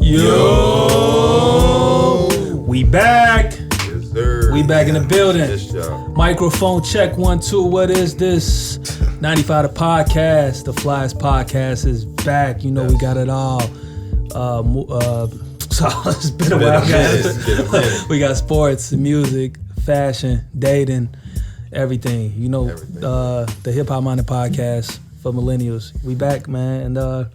Yo, we back. Yes, sir. We back in the building. Yes, y'all. Microphone check 1 2. What is this? 95 the podcast. The Flyest podcast is back. You know we got it all. So it's been a while, guys. We got sports, music, fashion, dating, everything. You know, the Hip Hop Minded podcast for millennials. We back, man. And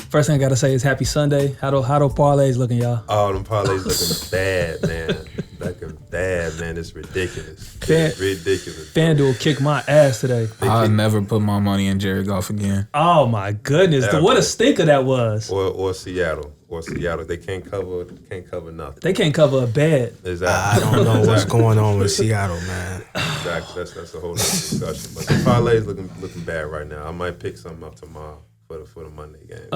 first thing I gotta say is happy Sunday. How do parlays looking, y'all? Oh, them parlays looking bad, man. Looking bad, man. It's ridiculous. It's ridiculous. FanDuel kicked my ass today. I'll never put my money in Jared Goff again. Oh my goodness. What a stinker that was. Or Seattle. They can't cover nothing. They can't cover a bed. Exactly. I don't know what's going on with Seattle, man. Exactly. That's a whole other discussion. But the parlays looking bad right now. I might pick something up tomorrow for the Monday game.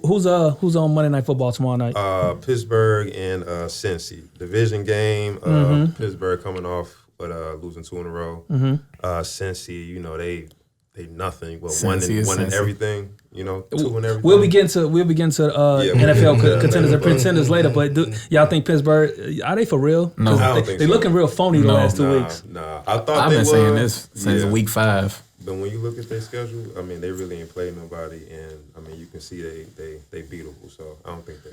Who's on Monday Night Football tomorrow night? Pittsburgh and Cincy. Division game. Pittsburgh coming off with losing 2 in a row. Cincy, you know, they nothing. Well, one in everything. You know, 2 in everything. We'll begin to NFL contenders and pretenders later. But y'all think Pittsburgh are they for real? No, I don't think they so. looking real phony the last 2 weeks. Nah. I thought I've they been was. saying this since week 5. But when you look at their schedule, I mean, they really ain't played nobody, and I mean, you can see they beatable. So I don't think they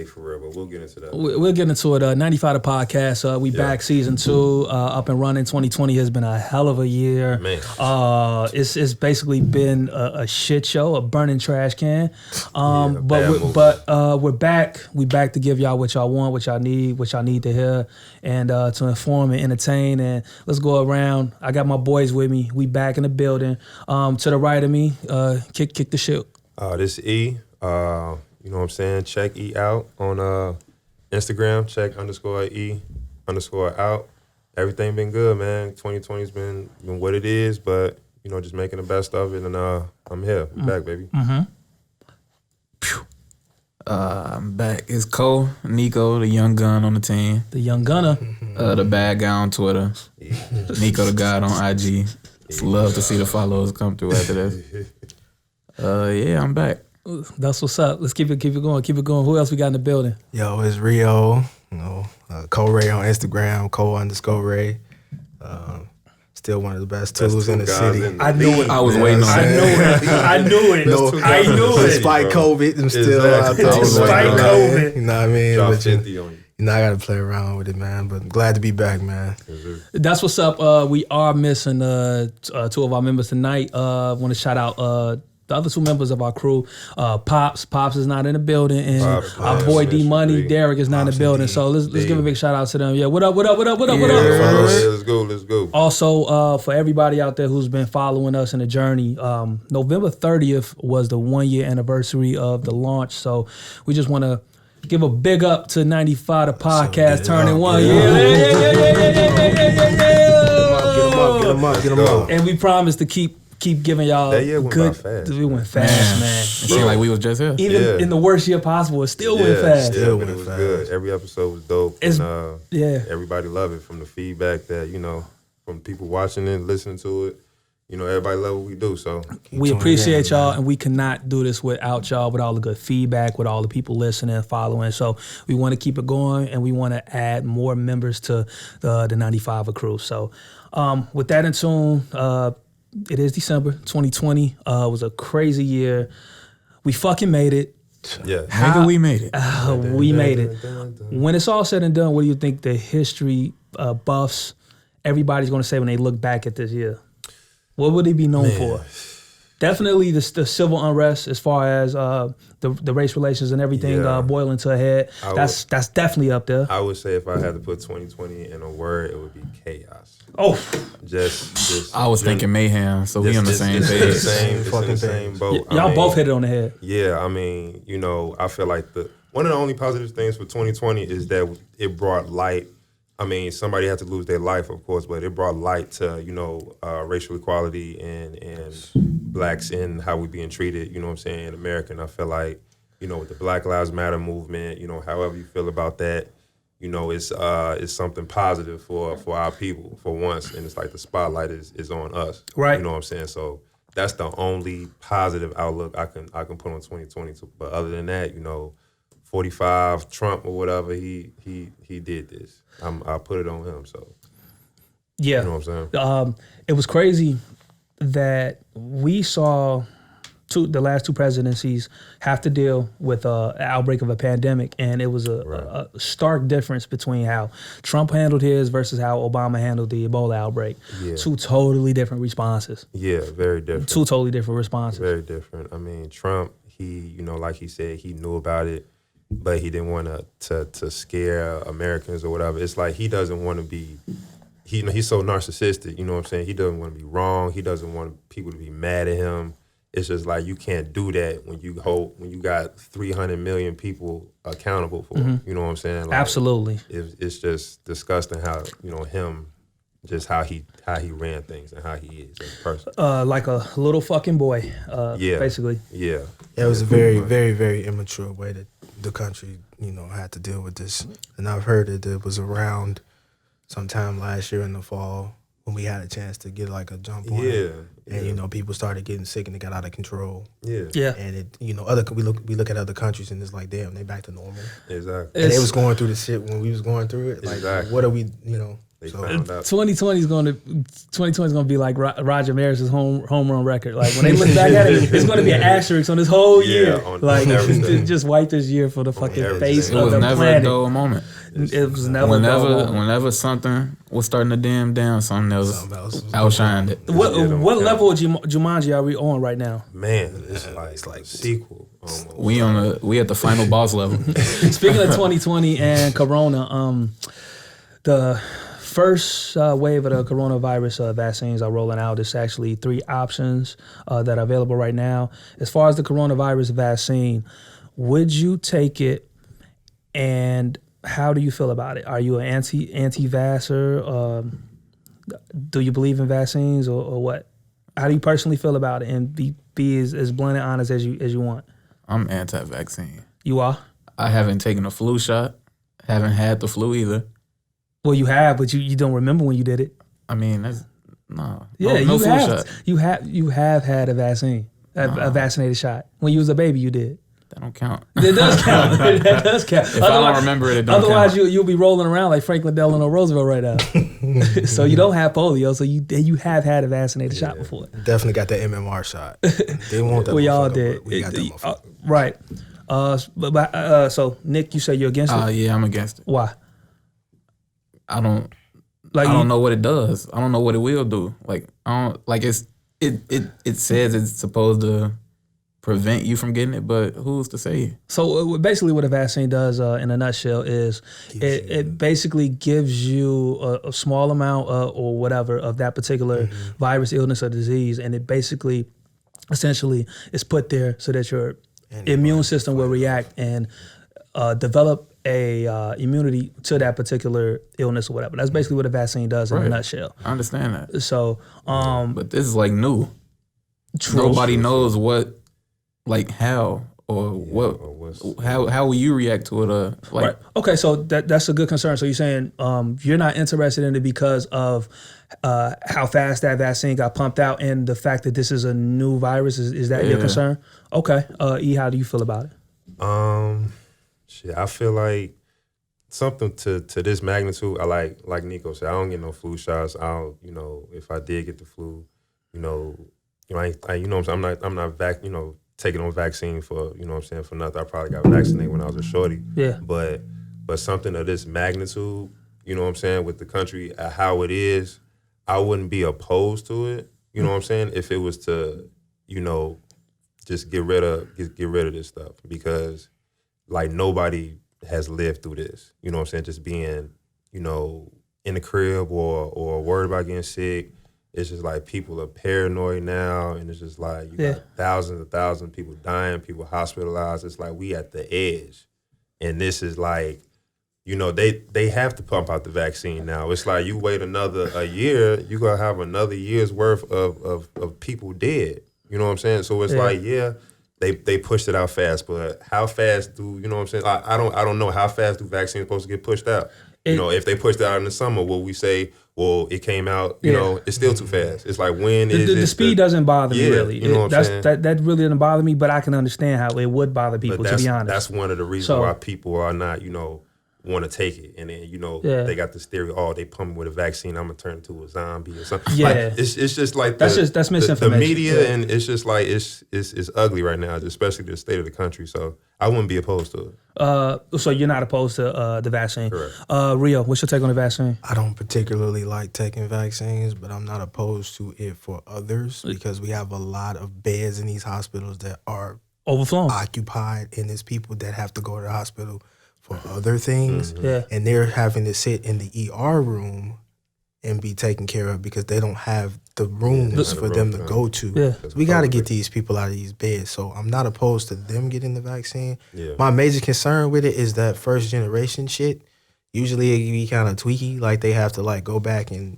for real. But we'll get into that. We'll get into it. 95 the podcast. We back season 2, up and running. 2020 has been a hell of a year. Man. It's basically been a shit show, a burning trash can. But we're back. We back to give y'all what y'all want, what y'all need to hear, and to inform and entertain. And let's go around. I got my boys with me. We back in the building. To the right of me, kick the shit. This is E. You know what I'm saying? Check E out on Instagram. Check _E_out. Everything been good, man. 2020's been what it is, but you know, just making the best of it. And I'm here. We back, baby. I'm back. It's Cole, Nico, the young gun on the team. The young gunner. The bad guy on Twitter. Nico, the god on IG. It's love to see the follows come through after this. Yeah, I'm back. That's what's up. Let's keep it going. Who else we got in the building? Yo, it's Rio. You know, Cole Ray on Instagram. Cole_Ray. Still one of the best tools in the city. I knew it. I was waiting on it. I knew it. I knew it. Despite COVID, I'm still out there. Despite COVID. You know what I mean? Drop But 50 on you. you know, I got to play around with it, man. But I'm glad to be back, man. That's what's up. We are missing 2 of our members tonight. Want to shout out the other 2 members of our crew. Pops is not in the building, and our boy D Money, Derek, is not in the building. So let's give a big shout out to them. Yeah, what up? Let's go. Also, for everybody out there who's been following us in the journey, November 30th was the 1-year anniversary of the launch. So we just want to give a big up to 95 the podcast turning 1 year. Get them up. And we promise to keep giving y'all that year went good. fast. We went fast, man. It seemed like we was just here. Even in the worst year possible, it still went fast. It was good. Every episode was dope. Everybody loved it from the feedback that, you know, from people watching it, listening to it. You know, everybody love what we do. So we appreciate y'all, and we cannot do this without y'all, with all the good feedback, with all the people listening and following. So we want to keep it going, and we want to add more members to the 95 crew. So with that in tune, it is December 2020. It was a crazy year. We fucking made it. yeah, Nigga, we made it. We made it. When it's all said and done, what do you think the history buffs, everybody's going to say when they look back at this year? What would they be known for? Definitely the civil unrest, as far as the race relations and everything boiling to a head. That's definitely up there. I would say if I had to put 2020 in a word, it would be chaos. Oh, just I was thinking mayhem, so we on the same page. It's in the same boat. Y'all both hit it on the head. Yeah, I mean, you know, I feel like one of the only positive things for 2020 is that it brought light. I mean, somebody had to lose their life, of course, but it brought light to, you know, racial equality and blacks and how we being treated, you know what I'm saying, in America. And I feel like, you know, with the Black Lives Matter movement, you know, however you feel about that, you know, it's something positive for our people for once, and it's like the spotlight is on us, right? You know what I'm saying? So that's the only positive outlook I can put on 2020. But other than that, you know, 45 Trump or whatever, he did this. I put it on him. So yeah, you know what I'm saying? It was crazy that we saw the last two presidencies have to deal with an outbreak of a pandemic, and it was a stark difference between how Trump handled his versus how Obama handled the Ebola outbreak. Yeah. Two totally different responses. Yeah, very different. Two totally different responses. Very different. I mean, Trump, he, like he said, he knew about it, but he didn't want to scare Americans or whatever. It's like he doesn't want to be, he's so narcissistic, you know what I'm saying? He doesn't want to be wrong. He doesn't want people to be mad at him. It's just like you can't do that when you got 300 million people accountable for. You know what I'm saying? Like, absolutely. It's just disgusting how him, just how he ran things and how he is as a person. Like a little fucking boy. Basically. Yeah. It was a very, very, very immature way that the country had to deal with this. And I've heard that it was around sometime last year in the fall when we had a chance to get like a jump on it. And people started getting sick and it got out of control. Yeah. And it we look at other countries and it's like, damn, they back to normal. Exactly. And they was going through the shit when we was going through it. Like, exactly. what are we, They so, found out. 2020 is gonna be like Roger Maris's home run record. Like when they look back at it, it's gonna be an asterisk on this whole year. Like just wipe this year for the fucking face It of was the never planet. a dull moment. It was never a dull moment. Whenever something was starting to dim down, something else outshined it. What level of Jumanji are we on right now? Man, it's like a sequel. Almost. We at the final boss level. Speaking of 2020 and Corona, the first wave of the coronavirus vaccines are rolling out. There's actually 3 options that are available right now. As far as the coronavirus vaccine, would you take it, and how do you feel about it? Are you an anti-vaxxer? Do you believe in vaccines or what? How do you personally feel about it? And be as blunt and honest as you want. I'm anti-vaccine. You are? I haven't taken a flu shot. Haven't had the flu either. Well, you have, but you don't remember when you did it. I mean, that's no. Yeah, no you flu have. shot. You have had a vaccine, a vaccinated shot. When you was a baby, you did. That don't count. It does count. That does count. If I don't remember it don't otherwise count. you'll be rolling around like Franklin Delano Roosevelt right now. So you don't have polio. So you have had a vaccinated shot before. definitely got that MMR shot. They want that. We all did. We got that motherfucker. Right. So Nick, you say you're against it? Yeah, I'm against it. Why? I don't know what it does. I don't know what it will do. Like I don't like it says it's supposed to prevent you from getting it, but who's to say? So basically what a vaccine does in a nutshell is it basically gives you a small amount or whatever of that particular virus, illness, or disease, and it basically essentially is put there so that your immune system will react and develop a immunity to that particular illness or whatever. That's basically what a vaccine does in a nutshell. I understand that. So but this is like new. True. Nobody knows what, like how or what, how will you react to it? Right. Okay, so that's a good concern. So you're saying you're not interested in it because of how fast that vaccine got pumped out and the fact that this is a new virus. Is that your concern? Okay. E, how do you feel about it? Shit, I feel like something to this magnitude. I like Nico said, I don't get no flu shots. I don't, if I did get the flu, I'm not taking on vaccine for, for nothing. I probably got vaccinated when I was a shorty. Yeah. But something of this magnitude, with the country, how it is, I wouldn't be opposed to it. You know what I'm saying? If it was to, just get rid of this stuff, because like nobody has lived through this. You know what I'm saying? Just being, in the crib or worried about getting sick. It's just like people are paranoid now, and it's just like you got thousands of people dying, people hospitalized. It's like we at the edge, and this is like, they have to pump out the vaccine now. It's like you wait a year, you gonna have another year's worth of people dead. You know what I'm saying? So it's like, they pushed it out fast, but how fast do you know what I'm saying? I don't know how fast do vaccines supposed to get pushed out. If they pushed it out in the summer, will we say, well, it came out, you know, it's still too fast. It's like the speed doesn't bother me really. You know what I'm saying? That really doesn't bother me, but I can understand how it would bother people, to be honest. That's one of the reasons why people are not, want to take it. And then, they got this theory, they pump me with a vaccine, I'm going to turn into a zombie or something. Yeah. Like, it's just like that's misinformation. The media, and it's just like, it's ugly right now, especially the state of the country. So I wouldn't be opposed to it. So you're not opposed to the vaccine? Correct. Rio, what's your take on the vaccine? I don't particularly like taking vaccines, but I'm not opposed to it for others because we have a lot of beds in these hospitals that are overflown, occupied, and there's people that have to go to the hospital for other things, and they're having to sit in the ER room and be taken care of because they don't have the rooms for them to go to. Yeah. So we got to get these people out of these beds. So I'm not opposed to them getting the vaccine. Yeah. My major concern with it is that first generation shit. Usually it be kind of tweaky, like they have to like go back and,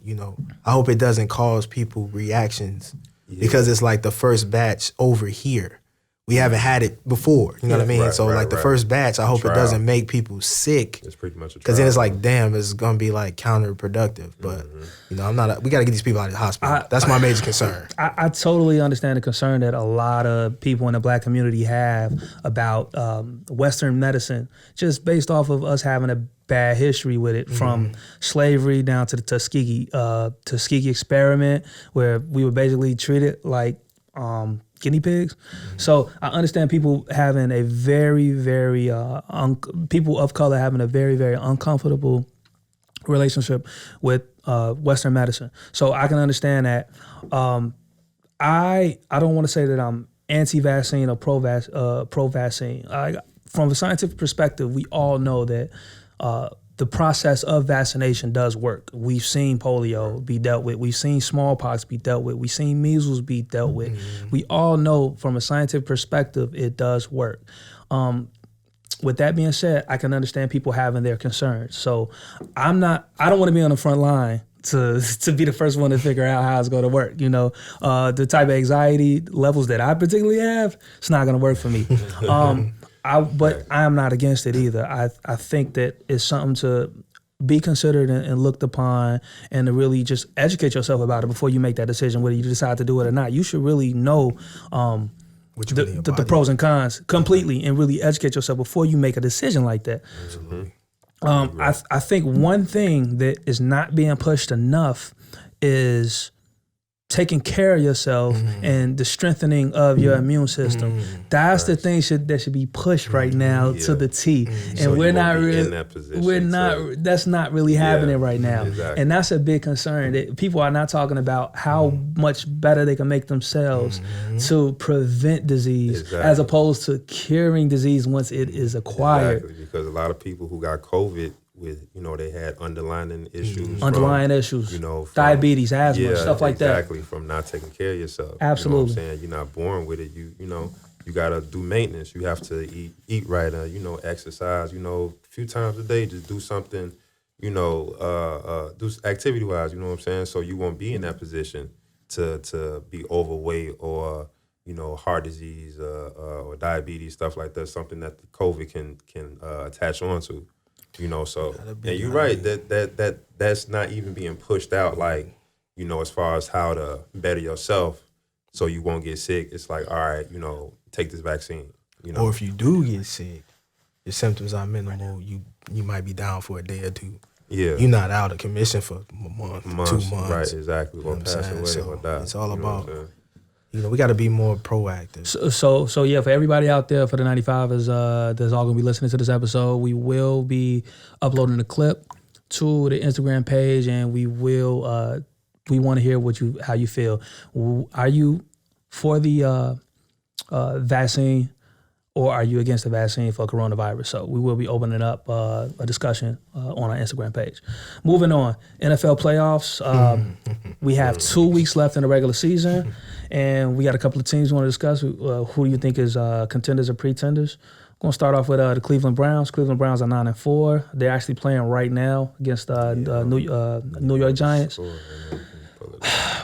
I hope it doesn't cause people reactions because it's like the first batch over here. We haven't had it before, you know what I mean? So the first batch, I hope it doesn't make people sick. It's pretty much a trial. Because then it's like, damn, it's going to be like counterproductive. But, we got to get these people out of the hospital. That's my major concern. I totally understand the concern that a lot of people in the Black community have about Western medicine, just based off of us having a bad history with it, from slavery down to the Tuskegee experiment, where we were basically treated like guinea pigs. So I understand people having a very, very people of color having a very, very uncomfortable relationship with Western medicine. So I can understand that. I don't want to say that I'm anti-vaccine or pro-vaccine. From a scientific perspective, we all know that the process of vaccination does work. We've seen polio be dealt with. We've seen smallpox be dealt with. We've seen measles be dealt with. We all know from a scientific perspective, it does work. With that being said, I can understand people having their concerns. So I don't want to be on the front line to be the first one to figure out how it's going to work. The type of anxiety levels that I particularly have, it's not going to work for me. But I am not against it either. I think that it's something to be considered and looked upon, and to really just educate yourself about it before you make that decision, whether you decide to do it or not. You should really know the pros and cons completely, and really educate yourself before you make a decision like that. Absolutely. I think one thing that is not being pushed enough is taking care of yourself and the strengthening of your immune system. That's the thing that should be pushed right now to the T. And so we're not really in that position. That's not really happening right now. Exactly. And that's a big concern, that people are not talking about how much better they can make themselves to prevent disease as opposed to curing disease once it is acquired. Exactly, because a lot of people who got COVID with, they had underlying issues. From diabetes, asthma, stuff like that. Exactly, from not taking care of yourself. Absolutely. You know what I'm saying? You're not born with it. You got to do maintenance. You have to eat right, exercise, a few times a day, just do something, do activity-wise, you know what I'm saying? So you won't be in that position to be overweight or, heart disease or diabetes, stuff like that, something that the COVID can attach onto. So, and you're right, that's not even being pushed out, like, as far as how to better yourself so you won't get sick. It's like, all right, take this vaccine. Or if you do get sick, your symptoms are minimal, you might be down for a day or two. Yeah. You're not out of commission for a month, 2 months. Right, exactly. Or pass away or die. It's all about, we got to be more proactive. So yeah, for everybody out there, for the 95ers that's all going to be listening to this episode, we will be uploading a clip to the Instagram page, and we want to hear how you feel. Are you for the vaccine, or are you against the vaccine for coronavirus? So we will be opening up a discussion on our Instagram page. Moving on, NFL playoffs. We have 2 weeks left in the regular season, and we got a couple of teams we want to discuss. Who do you think is contenders or pretenders? I'm going to start off with the Cleveland Browns. Cleveland Browns are 9-4. They're actually playing right now against New York Giants.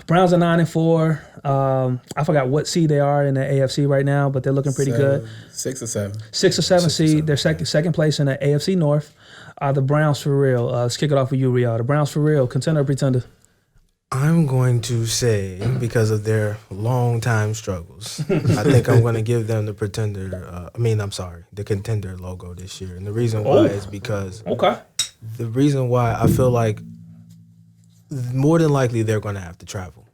Browns are 9-4. I forgot what seed they are in the AFC right now, but they're looking pretty good. 6 or 7. 6 or 7 seed. They're second place in the AFC North. The Browns for real. Let's kick it off with you, Riyadh. The Browns for real. Contender or pretender? I'm going to say, because of their long time struggles, I think I'm going to give them the pretender. The contender logo this year. And the reason why is because the reason why I feel like more than likely they're going to have to travel.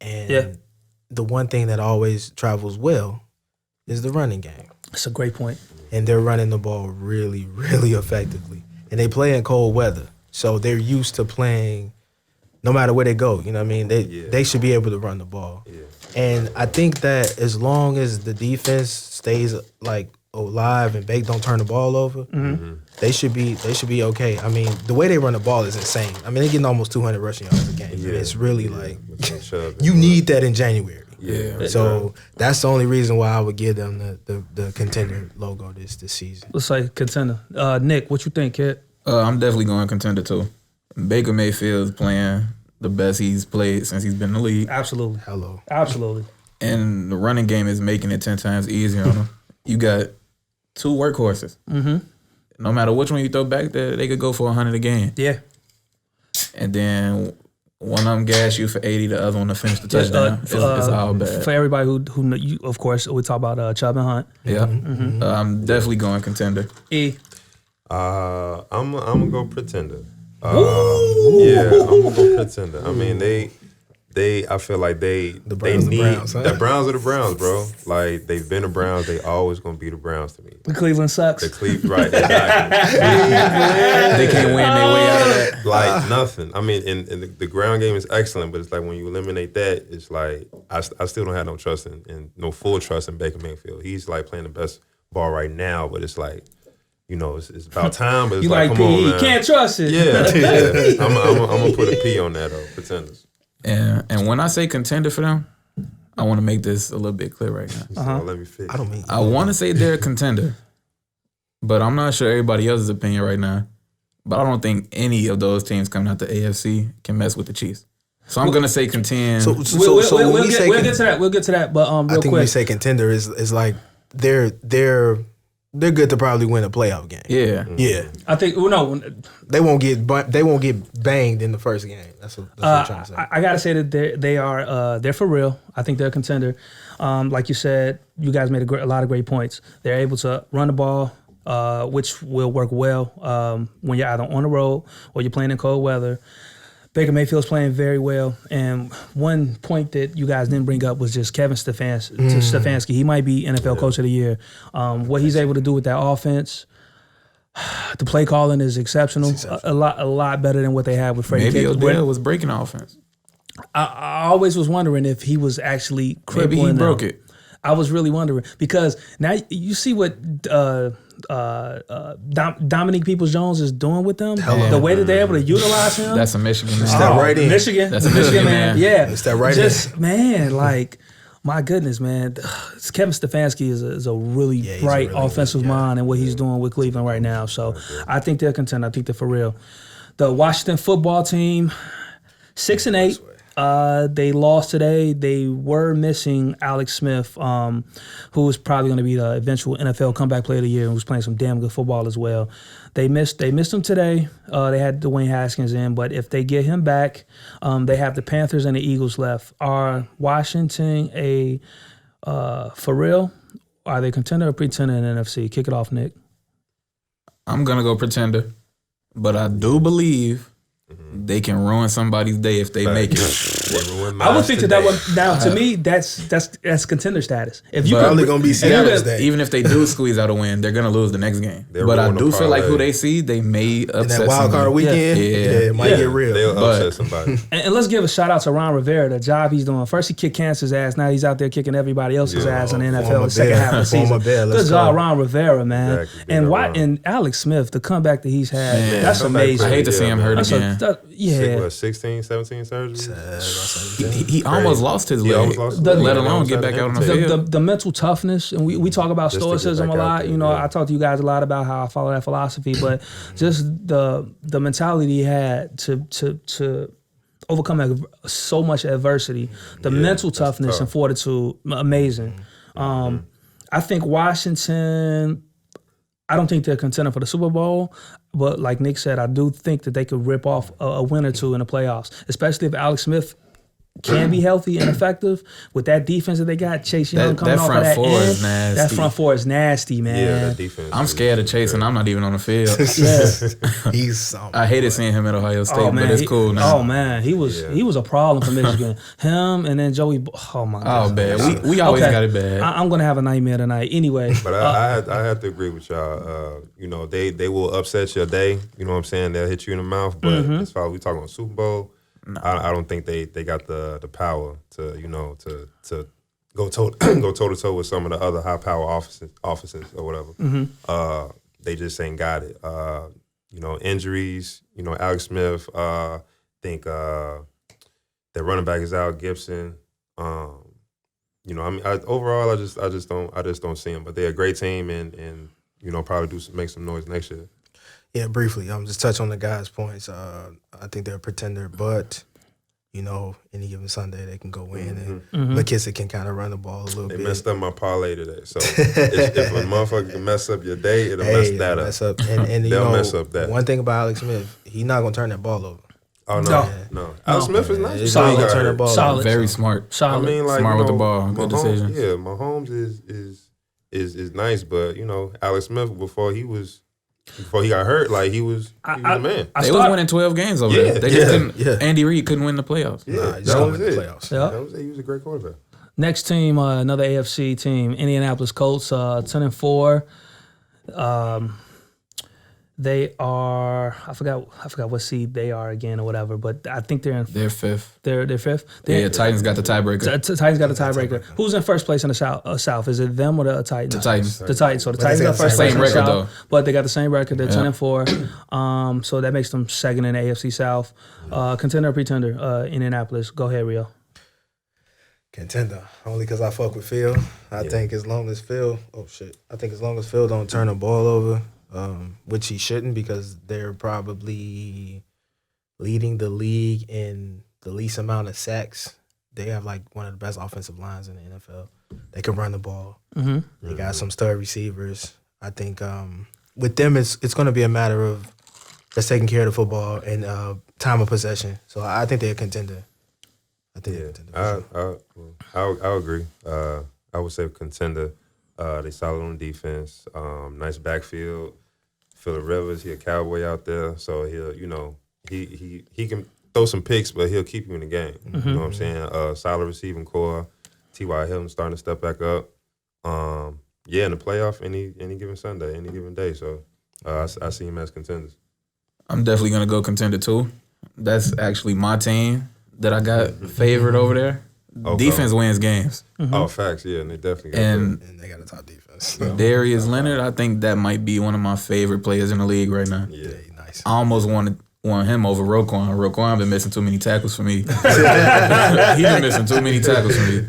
And the one thing that always travels well is the running game. That's a great point. And they're running the ball really, really effectively. And they play in cold weather. So they're used to playing no matter where they go. You know what I mean? They should be able to run the ball. Yeah. And I think that as long as the defense stays like alive and they don't turn the ball over, they should be okay. I mean, the way they run the ball is insane. I mean, they're getting almost 200 rushing yards a game. Yeah. And it's really like you need that in January. Yeah. So that's the only reason why I would give them the contender logo this season. Let's say contender. Nick, what you think, kid? I'm definitely going contender too. Baker Mayfield's playing the best he's played since he's been in the league. Absolutely. Hello. Absolutely. And the running game is making it 10 times easier on him. You got 2 workhorses. Mm-hmm. No matter which one you throw back there, they could go for 100 a game. Yeah. And then one of them gas you for 80, the other one to finish the touchdown. It's all bad. For everybody who know you, of course, we talk about Chubb and Hunt. Yeah. Mm-hmm. I'm definitely going contender. I'm gonna go pretender. I'm gonna go pretender. I mean, I feel like the Browns are the Browns, bro. Like they've been the Browns, they always gonna be the Browns to me. The Cleveland sucks. Right, exactly. They can't win their way out of that. Like nothing. I mean, and the ground game is excellent, but it's like when you eliminate that, it's like I still don't have no trust in no full trust in Baker Mayfield. He's like playing the best ball right now, but it's like, you know, it's about time, but it's you like come on, man. Can't trust it. Yeah. I'm gonna put a P on that though. Pretenders. And when I say contender for them, I want to make this a little bit clear right now. So let me fix. I want to say they're a contender, but I'm not sure everybody else's opinion right now. But I don't think any of those teams coming out the AFC can mess with the Chiefs. So I'm gonna say contend. We'll get to that. We'll get to that. But real quick, I think when we say contender is like they're good to probably win a playoff game. Yeah. I think they won't get banged in the first game. That's what I'm trying to say. I gotta say that they're for real. I think they're a contender. Like you said, you guys made a lot of great points. They're able to run the ball, which will work well when you're either on the road or you're playing in cold weather. Baker Mayfield's playing very well. And one point that you guys didn't bring up was just Kevin Stefanski. He might be NFL Coach of the Year. What he's able to do with that offense, the play calling is exceptional. A lot better than what they had with Freddie. Maybe Odell was breaking offense. I always was wondering if he was actually crippling Maybe he broke it. I was really wondering because now you see what Dominique Peoples-Jones is doing with them. The way that they're able to utilize him. That's a Michigan man. Step right in. Michigan. That's a Michigan man. Yeah. Step right in. Man, like, my goodness, man. Kevin Stefanski is a really bright offensive mind and what he's doing with Cleveland right now. So I think they're content. I think they're for real. The Washington football team, 6-8. They lost today. They were missing Alex Smith, who was probably going to be the eventual NFL comeback player of the year and was playing some damn good football as well. They missed him today. They had Dwayne Haskins in, but if they get him back, they have the Panthers and the Eagles left. Are Washington for real? Are they contender or pretender in the NFC? Kick it off, Nick. I'm going to go pretender, but I do believe they can ruin somebody's day if they make it. I would think that one. Now, to me, that's contender status. If you probably gonna be Seattle's day. Even if they do squeeze out a win, they're gonna lose the next game. But I do feel like who they see, they may upset in that wild card weekend. Yeah, it might get real. They'll upset somebody. And let's give a shout out to Ron Rivera, the job he's doing. First, he kicked cancer's ass. Now he's out there kicking everybody else's ass in the NFL in the second half of the season. Good job, Ron Rivera, man. Exactly. And Alex Smith, the comeback that he's had, that's amazing. I hate to see him hurt again. 16, 17 surgeries? He almost lost his leg, let alone get back out on the field. The mental toughness, and we talk about stoicism a lot. You know, I talk to you guys a lot about how I follow that philosophy, but just the mentality he had to overcome so much adversity. The mental toughness and fortitude, amazing. I think Washington, I don't think they're a contender for the Super Bowl, but like Nick said, I do think that they could rip off a win or two in the playoffs, especially if Alex Smith can be healthy and effective with that defense that they got. Chase Young coming off of that end. That front four is nasty, man. Yeah, that defense. I'm scared of Chase, and I'm not even on the field. I hated seeing him at Ohio State, but it's cool now. Oh man, he was a problem for Michigan. Him and then Joey. Oh my God. Oh, bad. We always got it bad. I'm gonna have a nightmare tonight. Anyway, but I have to agree with y'all. They will upset your day. You know what I'm saying? They'll hit you in the mouth. But as far as we talking about Super Bowl. No. I don't think they got the power to go toe to toe with some of the other high power offices or whatever. They just ain't got it. Injuries. Alex Smith. Think their running back is out. Gibson. Overall, I just don't see them. But they're a great team and probably make some noise next year. Yeah, briefly, just touch on the guys' points. I think they're a pretender, but any given Sunday they can go in, and McKissick can kind of run the ball a little bit. They messed up my parlay today, so if a motherfucker can mess up your day, it'll mess that up. And they'll mess up that. One thing about Alex Smith, he's not gonna turn that ball over. Oh no. Alex Smith is nice. Solid, turn the ball solid, very smart. Solid. I mean, like, smart with the ball, good decisions. Yeah, Mahomes is nice, but Alex Smith before he got hurt, like he was the man. They was winning 12 games over there. They just couldn't. Andy Reid couldn't win the playoffs. Yeah, that was it. That was it. He was a great quarterback. Next team, another AFC team, Indianapolis Colts, 10-4. They are. I forgot what seed they are again or whatever. But I think they're fifth. They're fifth. Titans got the tiebreaker. Titans got the tiebreaker. Who's in first place in the South? Is it them or the Titans? The Titans. The Titans. So the Titans got first place in the South, though. but they got the same record. They're 10-4. So that makes them second in the AFC South. Contender or pretender? Indianapolis. Go ahead, Rio. Contender, only because I fuck with Phil. I think as long as Phil don't turn the ball over. Which he shouldn't because they're probably leading the league in the least amount of sacks. They have like one of the best offensive lines in the NFL. They can run the ball. They got some stud receivers. I think with them, it's going to be a matter of just taking care of the football and time of possession. So I think they're a contender. I agree. I would say contender. They solid on defense. Nice backfield. Phillip Rivers, he a cowboy out there, so he'll he can throw some picks, but he'll keep you in the game. You know what I'm saying? Solid receiving core. T.Y. Hilton starting to step back up. In the playoff any given Sunday, any given day. So I see him as contenders. I'm definitely gonna go contender too. That's actually my team that I got favored over there. Defense wins games. Oh, facts, yeah, and they definitely got and they got a top defense. Darius Leonard, I think that might be one of my favorite players in the league right now. Yeah, nice. I almost want him over Roquan. Roquan been missing too many tackles for me. He been missing too many tackles for me.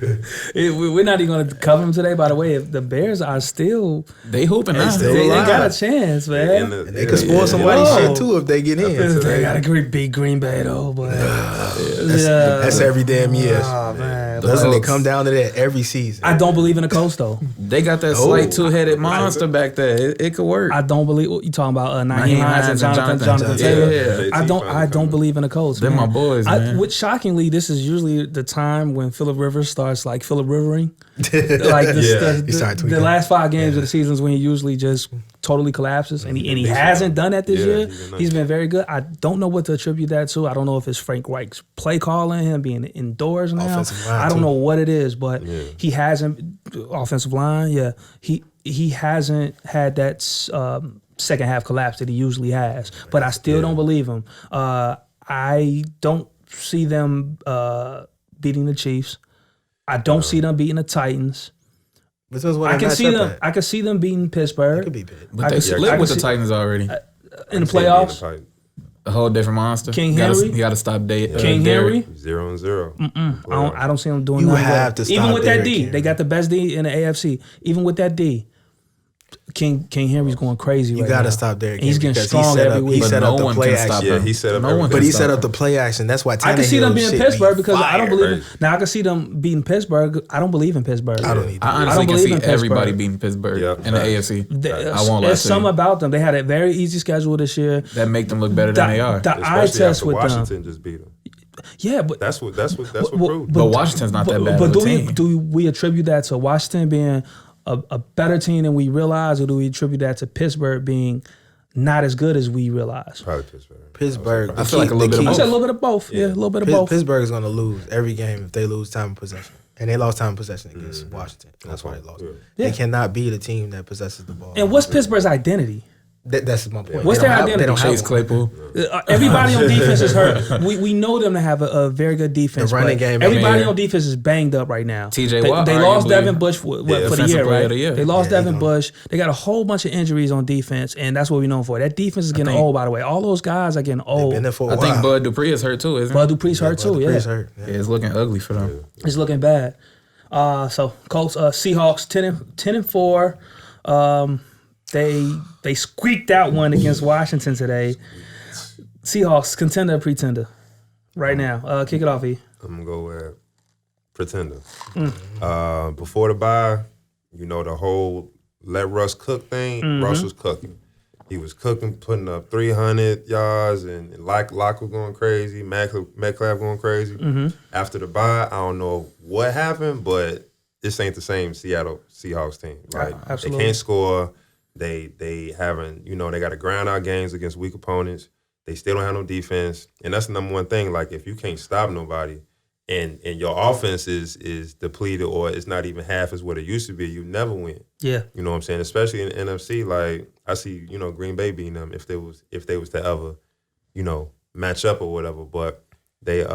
We're not even going to cover him today. By the way, if the Bears are still they hooping now. They got a chance, man. And they could spoil somebody's shit too if they get in. They got to beat Green Bay though, but that's every damn year. Oh man, doesn't it come down to that every season? I don't believe in the Colts though. They got that slight two-headed monster back there. It could work. I don't believe what you talking about. Naheem Hines and Jonathan Taylor. Yeah. I don't believe in the Colts. They're my boys, man. Which shockingly, this is usually the time when Phillip Rivers starts like Phillip Rivering. Like the last 5 games of the seasons when he usually just totally collapses, and he hasn't done that this year. He's been very good. I don't know what to attribute that to. I don't know if it's Frank Reich's play calling, him being indoors now. I don't know what it is, but he hasn't offensive line. Yeah, he hasn't had that second half collapse that he usually has. But I still don't believe him. I don't see them beating the Chiefs. I don't see them beating the Titans. I can see them beating Pittsburgh. But they split with the Titans already in the playoffs. A whole different monster. King Henry. You got to stop King Henry. 0-0. I don't see them doing you nothing. Have to stop even with that D, Henry. they got the best D in the AFC. Even with that D, King Henry's going crazy right now. You got to stop Derrick Henry. He's getting strong every week. He set up the play action. Yeah, he set up But he set up the play action. That's why I can see them beating Pittsburgh because I don't believe Right. Now I can see them beating Pittsburgh. I don't believe in Pittsburgh. I don't either. I honestly can see everybody beating Pittsburgh in the AFC. I won't lie. There's some about them. They had a very easy schedule this year. That make them look better than they are. The eye test with Washington them. just beat them. Yeah, but That's what proved. But Washington's not that bad But of a team. do we attribute that to Washington being a better team than we realize, or do we attribute that to Pittsburgh being not as good as we realize? Probably Pittsburgh. Pittsburgh. I feel like a little bit of I both. said a little bit of both. Yeah, a little bit of both. Pittsburgh is going to lose every game if they lose time of possession. And they lost time of possession against Washington. That's why they lost. Yeah. They cannot beat a team that possesses the ball. And what's Pittsburgh's identity? That's my point. What's their identity? They don't have Chase one. Claypool. Everybody on defense is hurt. We know them to have a very good defense. The running but game, everybody man. on defense is banged up right now. TJ Watt, They lost arguably, Devin Bush for the defensive year, player right? of the year. They lost Yeah, Devin Bush. They got a whole bunch of injuries on defense, and that's what we're known for. That defense is getting old, by the way. All those guys are getting old. Been there for a I while. think Bud Dupree is hurt too, isn't Bud he? Dupree's hurt too. Yeah, Dupree's hurt. Yeah, it's looking ugly for them. it's looking bad. So Colts, Seahawks, 10-4. They squeaked out one against Washington today. Seahawks, contender, pretender, right now. Kick it off, E. I'm gonna go with pretender. Before the bye, the whole let Russ cook thing. Russ was cooking. He was cooking, putting up 300 yards, and Lock was going crazy. Metcalf going crazy. After the bye, I don't know what happened, but this ain't the same Seattle Seahawks team. Like they Absolutely. can't score. They haven't, they got to grind out games against weak opponents. They still don't have no defense, and that's the number one thing. Like if you can't stop nobody, and your offense is depleted or it's not even half as what it used to be, you never win. Yeah. You know what I'm saying? Especially in the NFC, like I see, Green Bay beating them if they was to ever, match up or whatever. But they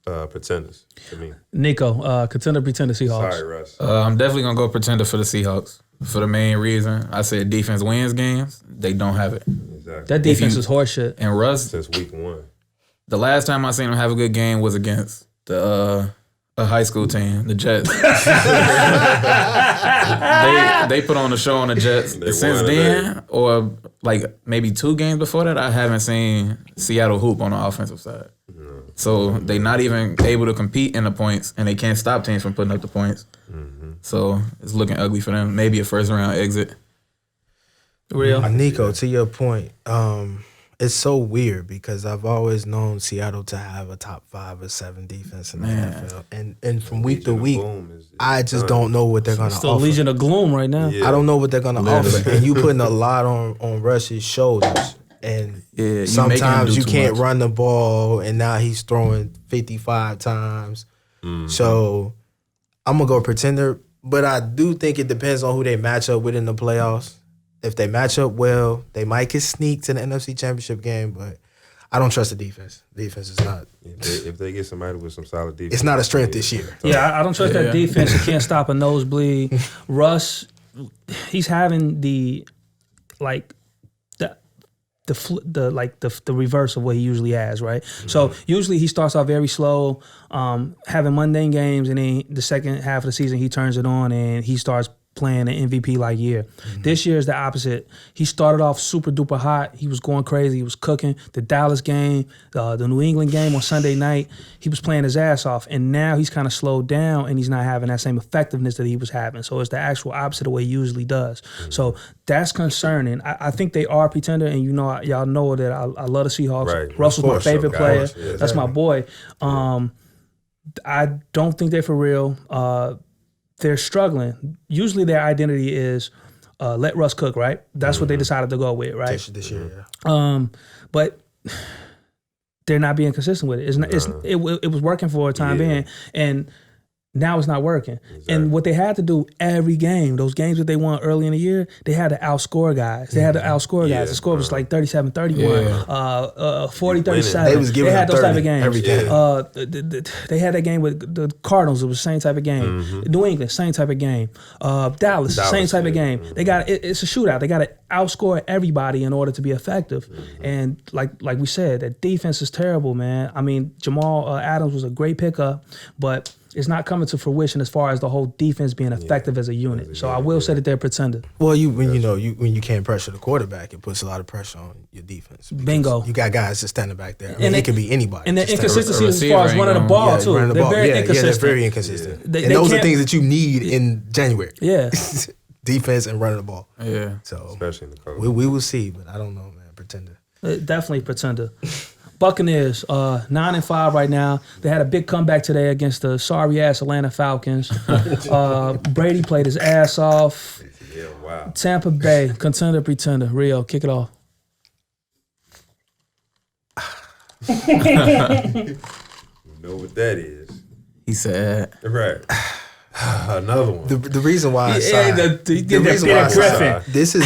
pretenders to me. Nico, contender, pretender, Seahawks. Sorry, Russ. I'm definitely gonna go pretender for the Seahawks for the main reason I said defense wins games. They don't have it. Exactly. That defense is horseshit. And Russ, Since week 1. the last time I seen him have a good game was against a high school team, the Jets. they put on a show on the Jets. Since then, or like maybe 2 games before that, I haven't seen Seattle hoop on the offensive side. So they not even able to compete in the points, and they can't stop teams from putting up the points. So it's looking ugly for them. Maybe a first round exit. Real. Nico, to your point, it's so weird because I've always known Seattle to have a top 5 or 7 defense in the NFL, and from week to week, I just don't know what they're gonna Still offer. Legion of Gloom right now. Yeah. I don't know what they're gonna offer, and you putting a lot on Rush's shoulders, and you sometimes making him you do too can't much. run the ball, and now he's throwing 55 times. So I'm gonna go pretender, but I do think it depends on who they match up with in the playoffs. If they match up well, they might get sneaked to the NFC Championship game, but I don't trust the defense. The defense is not. If they get somebody with some solid defense, It's not a strength this year. Yeah, I don't trust that defense. You can't stop a nosebleed. Russ, he's having the reverse of what he usually has, right? So usually he starts off very slow, having mundane games, and then the second half of the season he turns it on and he starts playing an MVP-like year. This year is the opposite. He started off super duper hot. He was going crazy. He was cooking. The Dallas game, the New England game on Sunday night, he was playing his ass off. And now he's kind of slowed down and he's not having that same effectiveness that he was having. So it's the actual opposite of what he usually does. So that's concerning. I think they are a pretender, and y'all know that I love the Seahawks. Right. Russell's my favorite player. Yeah, That's my boy. I don't think they're for real. They're struggling. Usually their identity is let Russ cook, right? That's what they decided to go with, right? This year, yeah. But they're not being consistent with it. It was working for a time being, and now it's not working. And what they had to do every game, those games that they won early in the year, they had to outscore guys. They had to outscore guys. The score was like 37-31, 40-37. They was giving had them those type 30 of games. every game. They had that game with the Cardinals. It was the same type of game. New England, same type of game. Dallas, same type of game. They got it's a shootout. They got to outscore everybody in order to be effective. And like we said, that defense is terrible, man. I mean, Jamal Adams was a great pickup, but it's not coming to fruition as far as the whole defense being effective as a unit. So I will say that they're a pretender. Well, when you can't pressure the quarterback, it puts a lot of pressure on your defense. Bingo. You got guys just standing back there. I mean, it can be anybody. And the inconsistency as far as running the ball too. They're very inconsistent. They're very inconsistent. And those are things that you need in January. Yeah. Defense and running the ball. Yeah. So especially in the cold. We will see, but I don't know, man. Pretender. Definitely pretender. Buccaneers, 9-5 right now. They had a big comeback today against the sorry-ass Atlanta Falcons. Brady played his ass off. Yeah, wow. Tampa Bay, contender, pretender. Rio, kick it off. You know what that is. He said. Right. Another one. The reason why I signed, the reason why I signed. This. You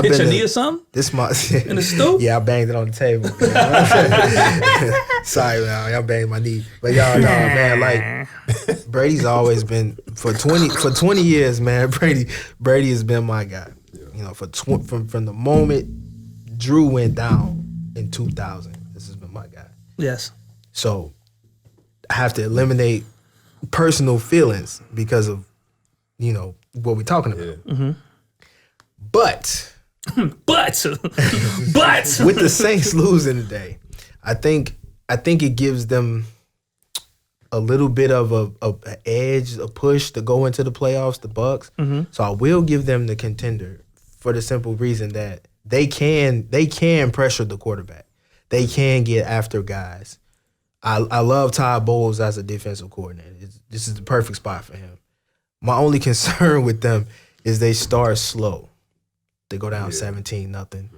hit your knee or something? This my in the stool. Yeah, I banged it on the table. Sorry, man, y'all banged my knee, but y'all know, man. Like Brady's always been for 20 years, man. Brady has been my guy. You know, from the moment Drew went down in 2000, this has been my guy. Yes. So I have to eliminate personal feelings because of, what we're talking about. Yeah. Mm-hmm. But with the Saints losing today, I think it gives them a little bit of a edge, a push to go into the playoffs, the Bucs. Mm-hmm. So I will give them the contender for the simple reason that they can pressure the quarterback. They can get after guys. I love Todd Bowles as a defensive coordinator. This is the perfect spot for him. My only concern with them is they start slow. They go down 17-0,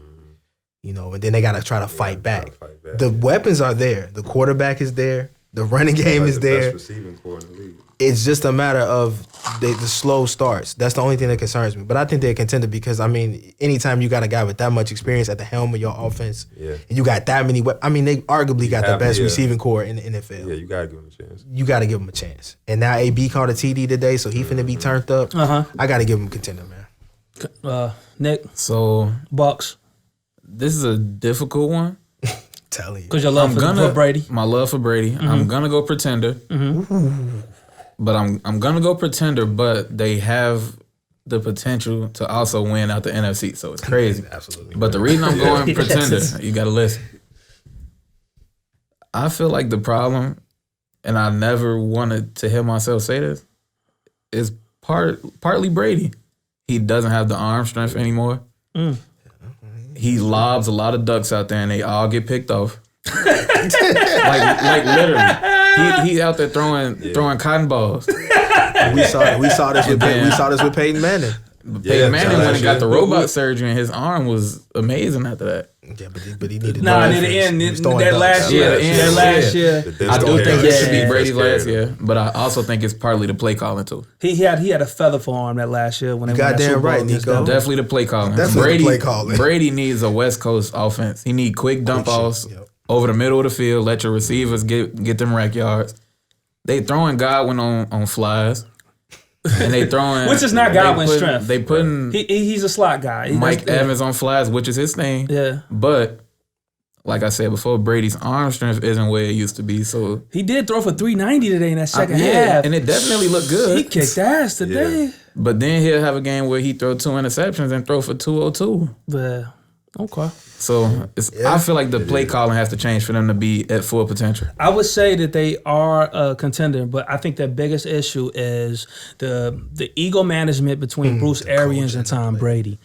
and then they got to try to fight back. The weapons are there. The quarterback is there. The running game is there. Best receiving core in the league. It's just a matter of the slow starts. That's the only thing that concerns me. But I think they're contender because, anytime you got a guy with that much experience at the helm of your offense, and you got that many they arguably got the best receiving core in the NFL. Yeah, you got to give him a chance. You got to give him a chance. And now AB caught a TD today, so he finna be turned up. I got to give him contender, man. Nick. So Bucks. This is a difficult one. Tell you. Because your love for Brady. My love for Brady. Mm-hmm. I'm gonna go pretender. Mm-hmm. But I'm gonna go pretender, but they have the potential to also win out the NFC, so it's crazy. Absolutely. But the reason I'm going pretender, you gotta listen. I feel like the problem, and I never wanted to hear myself say this, is partly Brady. He doesn't have the arm strength anymore. He lobs a lot of ducks out there, and they all get picked off. like literally, he out there throwing cotton balls. We saw this with Peyton Manning. Peyton Manning went and got the robot surgery, and his arm was amazing after that. Yeah, but he needed. Near the end, that last year. I do think it should be Brady's last year, but I also think it's partly the play calling too. He had a feather for arm that last year when they won that goddamn Super Bowl right, Nico. Definitely the play calling. Definitely the play calling. Brady needs a West Coast offense. He need quick dump offs over the middle of the field. Let your receivers get them rack yards. They throwing Godwin on flies. And they throwing, which is not Godwin's strength. They putting he's a slot guy. Mike Evans on flies, which is his thing. Yeah, but like I said before, Brady's arm strength isn't where it used to be. So he did throw for 390 today in that second half, and it definitely looked good. He kicked ass today. Yeah. But then he'll have a game where he throw 2 interceptions and throw for 202. But okay. So I feel like the play calling has to change for them to be at full potential. I would say that they are a contender, but I think their biggest issue is the ego management between Bruce Arians and Tom Brady.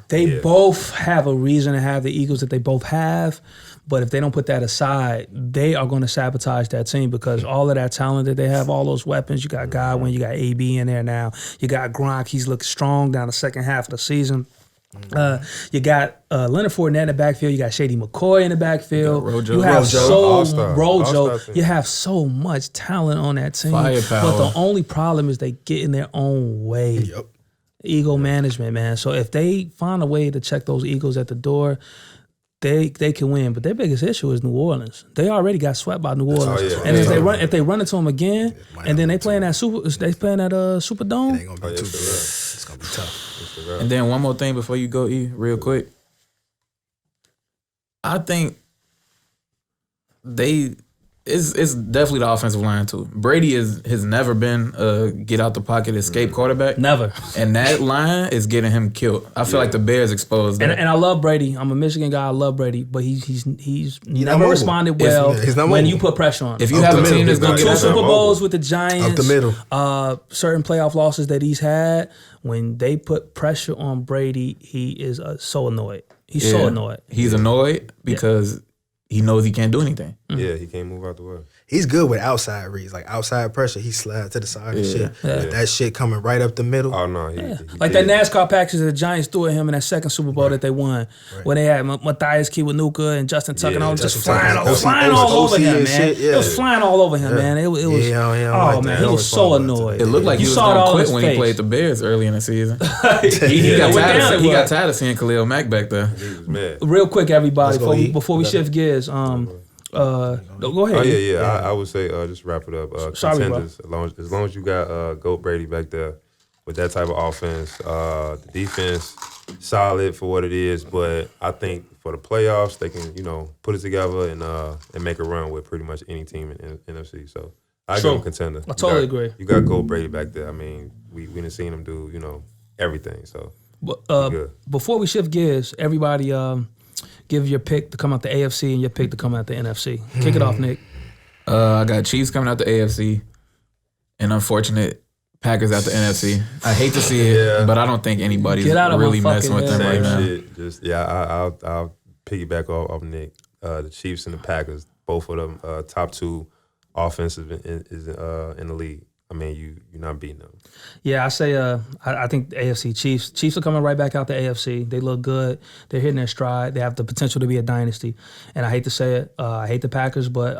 They both have a reason to have the egos that they both have, but if they don't put that aside, they are going to sabotage that team because all of that talent that they have, all those weapons, you got Godwin, you got AB in there now, you got Gronk, he's looked strong down the second half of the season. You got Leonard Fournette in the backfield. You got Shady McCoy in the backfield. You have Rojo. You have so much talent on that team. Firepower. But the only problem is they get in their own way. Yep. Ego management, man. So if they find a way to check those egos at the door, they can win. But their biggest issue is New Orleans. They already got swept by New Orleans. And if they run into them again, and then they playing that Superdome, it ain't gonna be too good. It's gonna be tough. And then one more thing before you go, E, real quick. I think they It's definitely the offensive line too. Brady has never been a get out the pocket escape quarterback. Never. And that line is getting him killed. I feel like the Bears exposed that. And I love Brady. I'm a Michigan guy. I love Brady, but he's never responded well when you put pressure on him. If you have a team that's going to two get Super Bowls with the Giants, up the middle, certain playoff losses that he's had, when they put pressure on Brady, he is so annoyed. He's so annoyed. He's annoyed because he knows he can't do anything. Yeah, he can't move out the way. He's good with outside reads, like outside pressure. He slides to the side and shit. But that shit coming right up the middle. Oh no, he like that NASCAR package that the Giants threw at him in that second Super Bowl that they won, where they had Matthias Kiwanuka and Justin Tucker, and all just flying all over him, man. It was flying all over him, man. It was. Oh man, he was so annoyed. It looked like he was going to quit when he played the Bears early in the season. He got tired of seeing Khalil Mack back there. He was mad. Real quick, everybody, before we shift gears, go ahead. Oh yeah. I would say just wrap it up. Sorry, contenders, as long as you got Goat Brady back there with that type of offense, the defense solid for what it is. But I think for the playoffs, they can put it together and make a run with pretty much any team in NFC. So I go contender. I totally agree. You got Goat Brady back there. I mean, we didn't seen him do everything. So before we shift gears, everybody. Give your pick to come out the AFC and your pick to come out the NFC. Kick it off, Nick. I got Chiefs coming out the AFC, and unfortunate Packers out the NFC. I hate to see it, but I don't think anybody's really messing with them right now. I'll piggyback off Nick. The Chiefs and the Packers, both of them top two offensive is in the league. I mean, you're not beating them. Yeah, I say I think the AFC Chiefs are coming right back out the AFC. They look good. They're hitting their stride. They have the potential to be a dynasty. And I hate to say it, I hate the Packers, but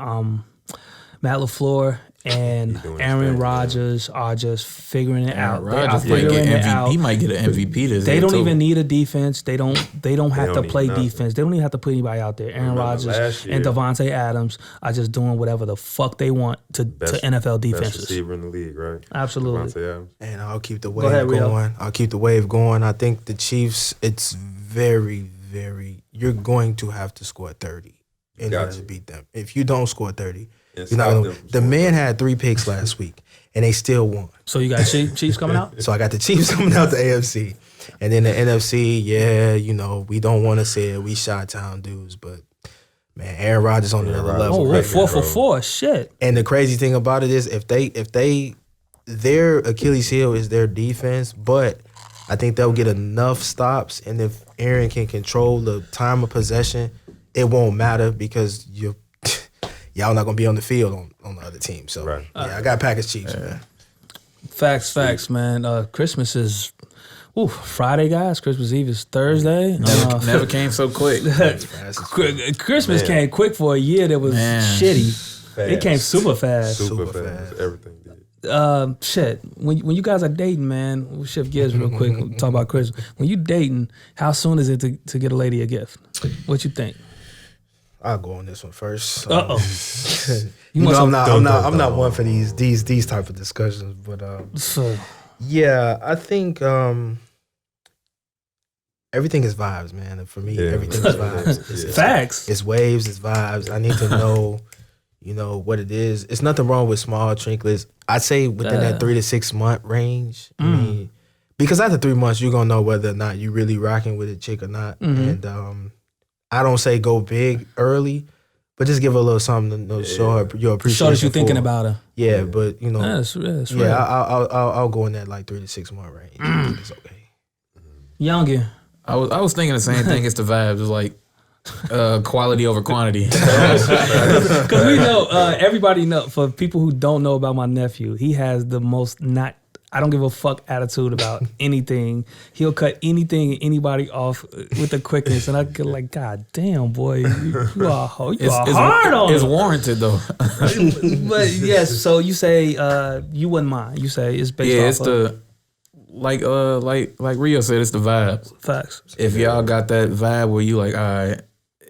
Matt LaFleur and Aaron Rodgers are just figuring it out. Rodgers might get MVP. He might get an MVP this year. They don't even need a defense. They don't have to play defense. They don't even have to put anybody out there. Aaron Rodgers and Devontae Adams are just doing whatever the fuck they want to NFL defenses. Best receiver in the league, right? Absolutely. And I'll keep the wave going. I think the Chiefs, it's very, very, you're going to have to score 30 in order to beat them. If you don't score 30, the man had 3 picks last week, and they still won. So you got Chiefs coming out? So I got the Chiefs coming out the AFC. And then the NFC, we don't want to say it. We Chi-Town dudes, but, man, Aaron Rodgers on another level. Oh, 4 for 4. Shit. And the crazy thing about it is if their Achilles heel is their defense, but I think they'll get enough stops, and if Aaron can control the time of possession, it won't matter because y'all not gonna be on the field on the other team. So I got Packers Chiefs, man. Facts, man. Christmas is Friday, guys. Christmas Eve is Thursday. Never came so quick. Christmas came quick for a year that was shitty. Fast. It came super fast. Super fast. Everything did. Shit. When you guys are dating, man, we'll shift gears real quick. We'll talk about Christmas. When you dating, how soon is it to get a lady a gift? What you think? I'll go on this one first. I'm not one for these type of discussions, but I think everything is vibes, man. And for me, everything is vibes. It's Facts. It's waves. It's vibes. I need to know, what it is. It's nothing wrong with small trinkets. I'd say within that 3 to 6 month range. I mean, because after 3 months, you're gonna know whether or not you really rocking with a chick or not, and I don't say go big early, but just give her a little something to show her your appreciation. Show that you're thinking about her. Yeah, but that's I'll go in that like 3 to 6 month range. It's okay. Youngin. I was thinking the same thing. It's the vibes. It's like quality over quantity. Because we know everybody know. For people who don't know about my nephew, he has the most I don't give a fuck attitude about anything. He'll cut anything and anybody off with the quickness, and I get like, God damn, boy, you are hard on It's him. Warranted though. But yes, so you say you wouldn't mind. You say it's based off it's the like Rio said, it's the vibes. Facts. If y'all got that vibe where you like, all right,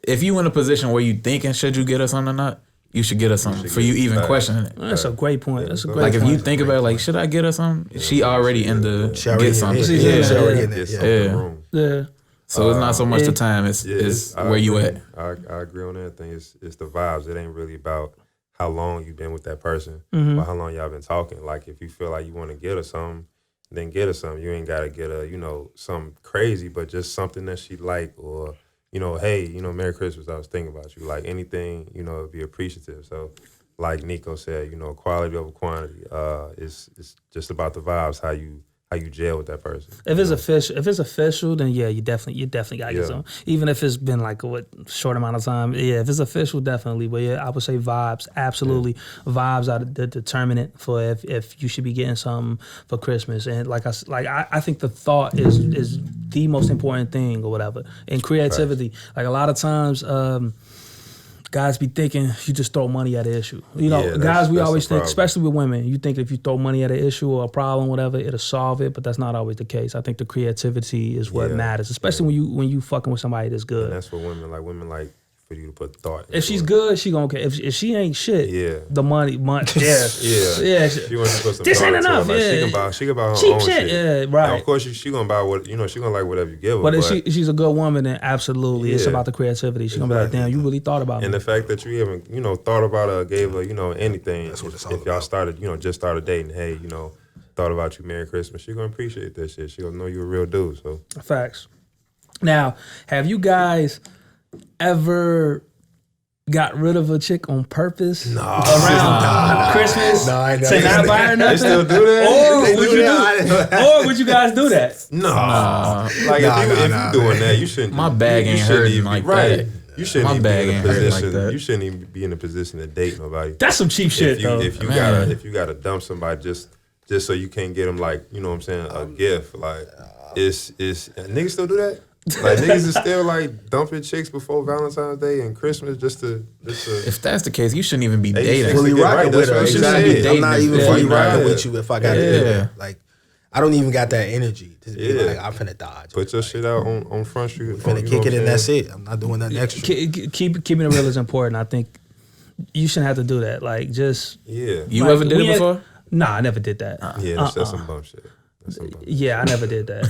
if you in a position where you thinking should you get us something or not, you should get her something for you even questioning it. That's a great point. That's a great point. Like if you think about it, like, should I get her something? She already in the get something. Yeah. So it's not so much the time, it's where you at. I agree on that thing. It's the vibes. It ain't really about how long you've been with that person, Mm-hmm. or how long y'all been talking. Like, if you feel like you want to get her something, then get her something. You ain't got to get her, something crazy, but just something that she like, or, hey, Merry Christmas, I was thinking about you. Like, anything, be appreciative. So, like Nico said, quality over quantity. It's just about the vibes, how you gel with that person. If it's official, then yeah, you definitely gotta get some. Even if it's been like a short amount of time, yeah. If it's official, definitely. But yeah, I would say vibes, absolutely. Yeah. Vibes are the determinant for if you should be getting something for Christmas. And I think the thought is the most important thing or whatever. And creativity, like a lot of times. Guys be thinking you just throw money at an issue. Guys, we always think, especially with women, you think if you throw money at an issue or a problem, whatever, it'll solve it, but that's not always the case. I think the creativity is what matters, especially when you fucking with somebody that's good. And that's what women like for you to put thought into. If she's good, she gonna care. If she ain't shit, the money, yeah. yeah. She wants to put some this thought ain't into enough, it. Like, she can buy her cheap own shit. Yeah, right. Now, of course, she gonna buy what, she gonna like whatever you give her. But if she's a good woman, then absolutely, it's about the creativity. She's gonna be like, damn, you really thought about me. And the fact that you even, thought about her, gave her, anything. That's what it's all about. If y'all started, just started dating, hey, thought about you, Merry Christmas, she gonna appreciate that shit. She gonna know you a real dude, so. Facts. Now, have you guys ever got rid of a chick on purpose around Christmas to not buy her nothing? They still do that? Or would you guys do that? No. Like, if you doing that, you shouldn't. My bag ain't hurting like that. You shouldn't even be in a position. You shouldn't even be in a position to date nobody. That's some cheap shit, though. If you gotta dump somebody just so you can't get them, like, a gift, like, it's niggas still do that. Like, niggas is still like dumping chicks before Valentine's Day and Christmas just to. If that's the case, you shouldn't even be dating. Fully rocking with her. Exactly. I'm not even fully rocking with you if I got to. Like, I don't even got that energy to be like, I'm finna dodge. Put your shit out on Front Street. Finna kick it and that's it. I'm not doing nothing extra. Keeping it real is important. I think you shouldn't have to do that. Like, just You ever did it before? Nah, I never did that. Yeah, that's some bum shit. Yeah, I never did that.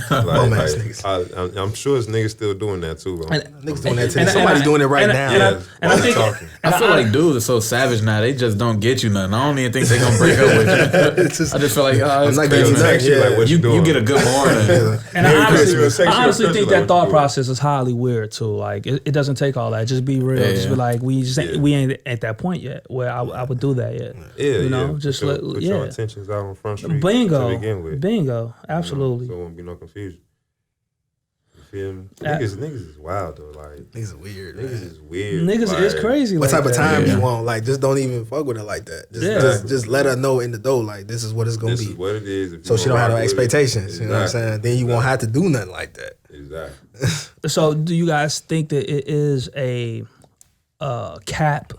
I'm sure it's niggas still doing that too, bro. Niggas doing that today. Somebody's doing it right now. And I think I feel like dudes are so savage now. They just don't get you nothing. I don't even think they gonna break up with you. I just feel like I'm not getting nothing. You get a good morning. And I honestly think that thought process is highly weird too. Like, it doesn't take all that. Just be real. Just be like, we ain't at that point yet where I would do that yet. Just put your intentions out on Front Street. Bingo. Absolutely. So there won't be no confusion. You feel me? Niggas is wild though. Like, niggas are weird. Niggas is weird. Niggas is crazy. What type of time you want? Like, just don't even fuck with her like that. Just let her know in the door, like, this is what it's gonna be. This is what it is. So she don't have no expectations. You know what I'm saying? Then you won't have to do nothing like that. Exactly. So do you guys think that it is a cap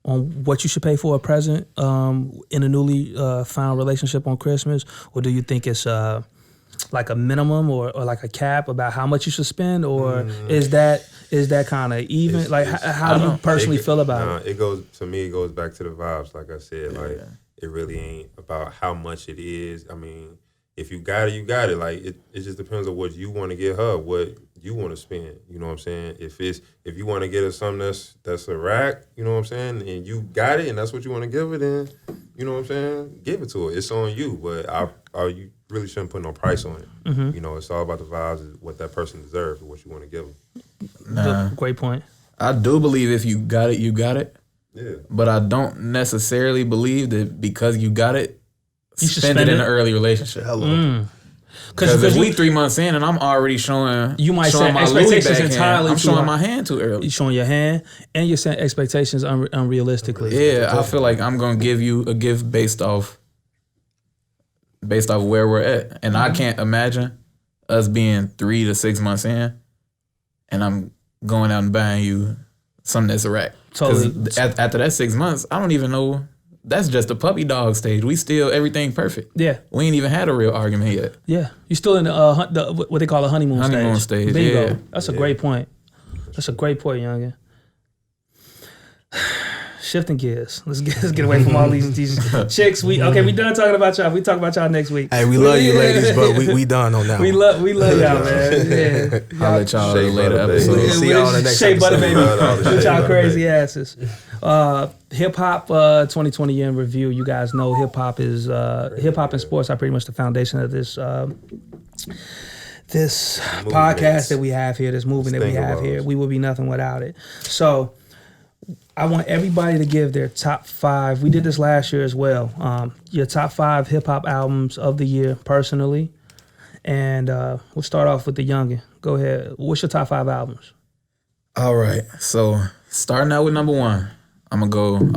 on what you should pay for a present in a newly found relationship on Christmas? Or do you think it's like a minimum or like a cap about how much you should spend? Or is that kind of even? How do you personally feel about it? It goes back to the vibes. Like I said, it really ain't about how much it is. I mean, if you got it, you got it. Like, it just depends on what you want to get her, what you want to spend. You know what I'm saying? If you want to get her something that's a rack, you know what I'm saying, and you got it, and that's what you want to give her, then you know what I'm saying, give it to her. It's on you, but you really shouldn't put no price on it. Mm-hmm. It's all about the vibes, what that person deserves, or what you want to give them. Great point. I do believe if you got it, you got it. Yeah. But I don't necessarily believe that because you got it, you should spend it in an early relationship. Because if we 3 months in and I'm already showing, you might showing set my expectations entirely. I'm showing my hand too early. You're showing your hand, and you're setting expectations unrealistically. Yeah, I feel like I'm gonna give you a gift based off where we're at, and I can't imagine us being 3 to 6 months in, and I'm going out and buying you something that's a rack. Totally. After that 6 months, I don't even know. That's just the puppy dog stage. We still everything perfect. Yeah, we ain't even had a real argument yet. Yeah, you're still in the what they call a honeymoon stage. Honeymoon stage. Bingo. Yeah. That's a great point. That's a great point, youngin. shifting gears. Let's get away from all these chicks. We done talking about y'all. We talk about y'all next week. Hey, we love you, ladies, but we done on that. We love y'all, man. Yeah, I'll let y'all later episode. See y'all on the next Shea Butter Baby. episode. With y'all crazy asses. Hip hop 2020 year in review. You guys know hip hop and sports are pretty much the foundation of this podcast that we have here, this movement that we have here. We would be nothing without it. So I want everybody to give their top 5. We did this last year as well. Your top 5 hip hop albums of the year, personally. And we'll start off with the youngin'. Go ahead. What's your top 5 albums? All right. So starting out with number 1, I'm gonna go.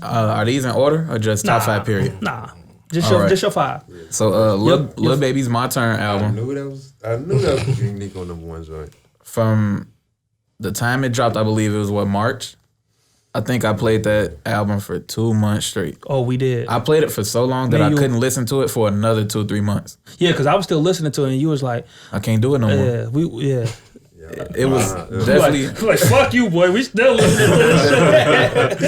Are these in order or just top 5 period? Nah. Just your 5. So Lil Baby's My Turn album. I knew that was Nico number 1 joint. From the time it dropped, I believe it was March. I think I played that album for 2 months straight. Oh, we did. I played it for so long that I couldn't listen to it for another 2-3 months. Yeah, because I was still listening to it, and you was like, I can't do it no more. Yeah, It was definitely like fuck you, boy. We still listening to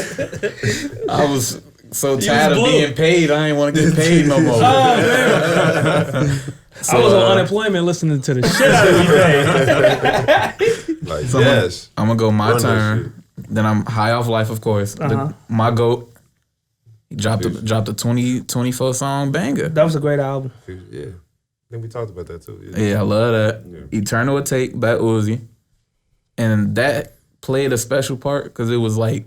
this shit. I was so tired of being paid. I ain't want to get paid no more. Oh man. So, I was on unemployment listening to the shit out of you. Like, so yes. I'm gonna go My Turn. Then I'm High Off Life, of course. My GOAT. He dropped a 24 song banger. That was a great album. Yeah. I think we talked about that too. Yeah, I love that. Yeah. Eternal Take by Uzi. And that played a special part because it was like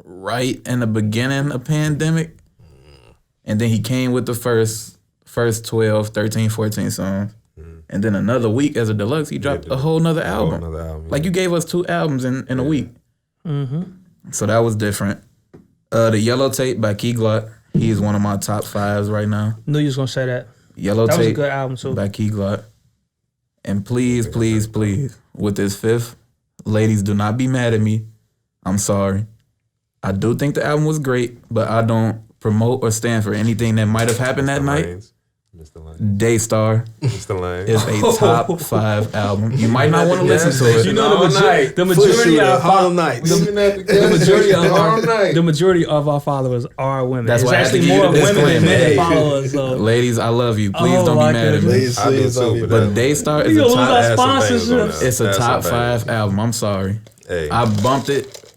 right in the beginning of pandemic. And then he came with the first 12, 13, 14 songs. And then another week as a deluxe, he dropped a whole nother album. Like you gave us 2 albums in a week. Mm-hmm. So that was different. The Yellow Tape by Key Glock. He's one of my top 5s right now. Knew you was gonna say that. Yellow Tape. That was a good album too. By Key Glock. And please, with this 5th, ladies, do not be mad at me. I'm sorry. I do think the album was great, but I don't promote or stand for anything that might have happened that night. Daystar is a top 5 album. You might not want to listen to it. You know the majority of our followers are women. That's it's why actually more women than men that follow us. So. Ladies, I love you. Please don't be mad at me. But Daystar is a top. It's a top 5 album. I'm sorry. Hey. I bumped it.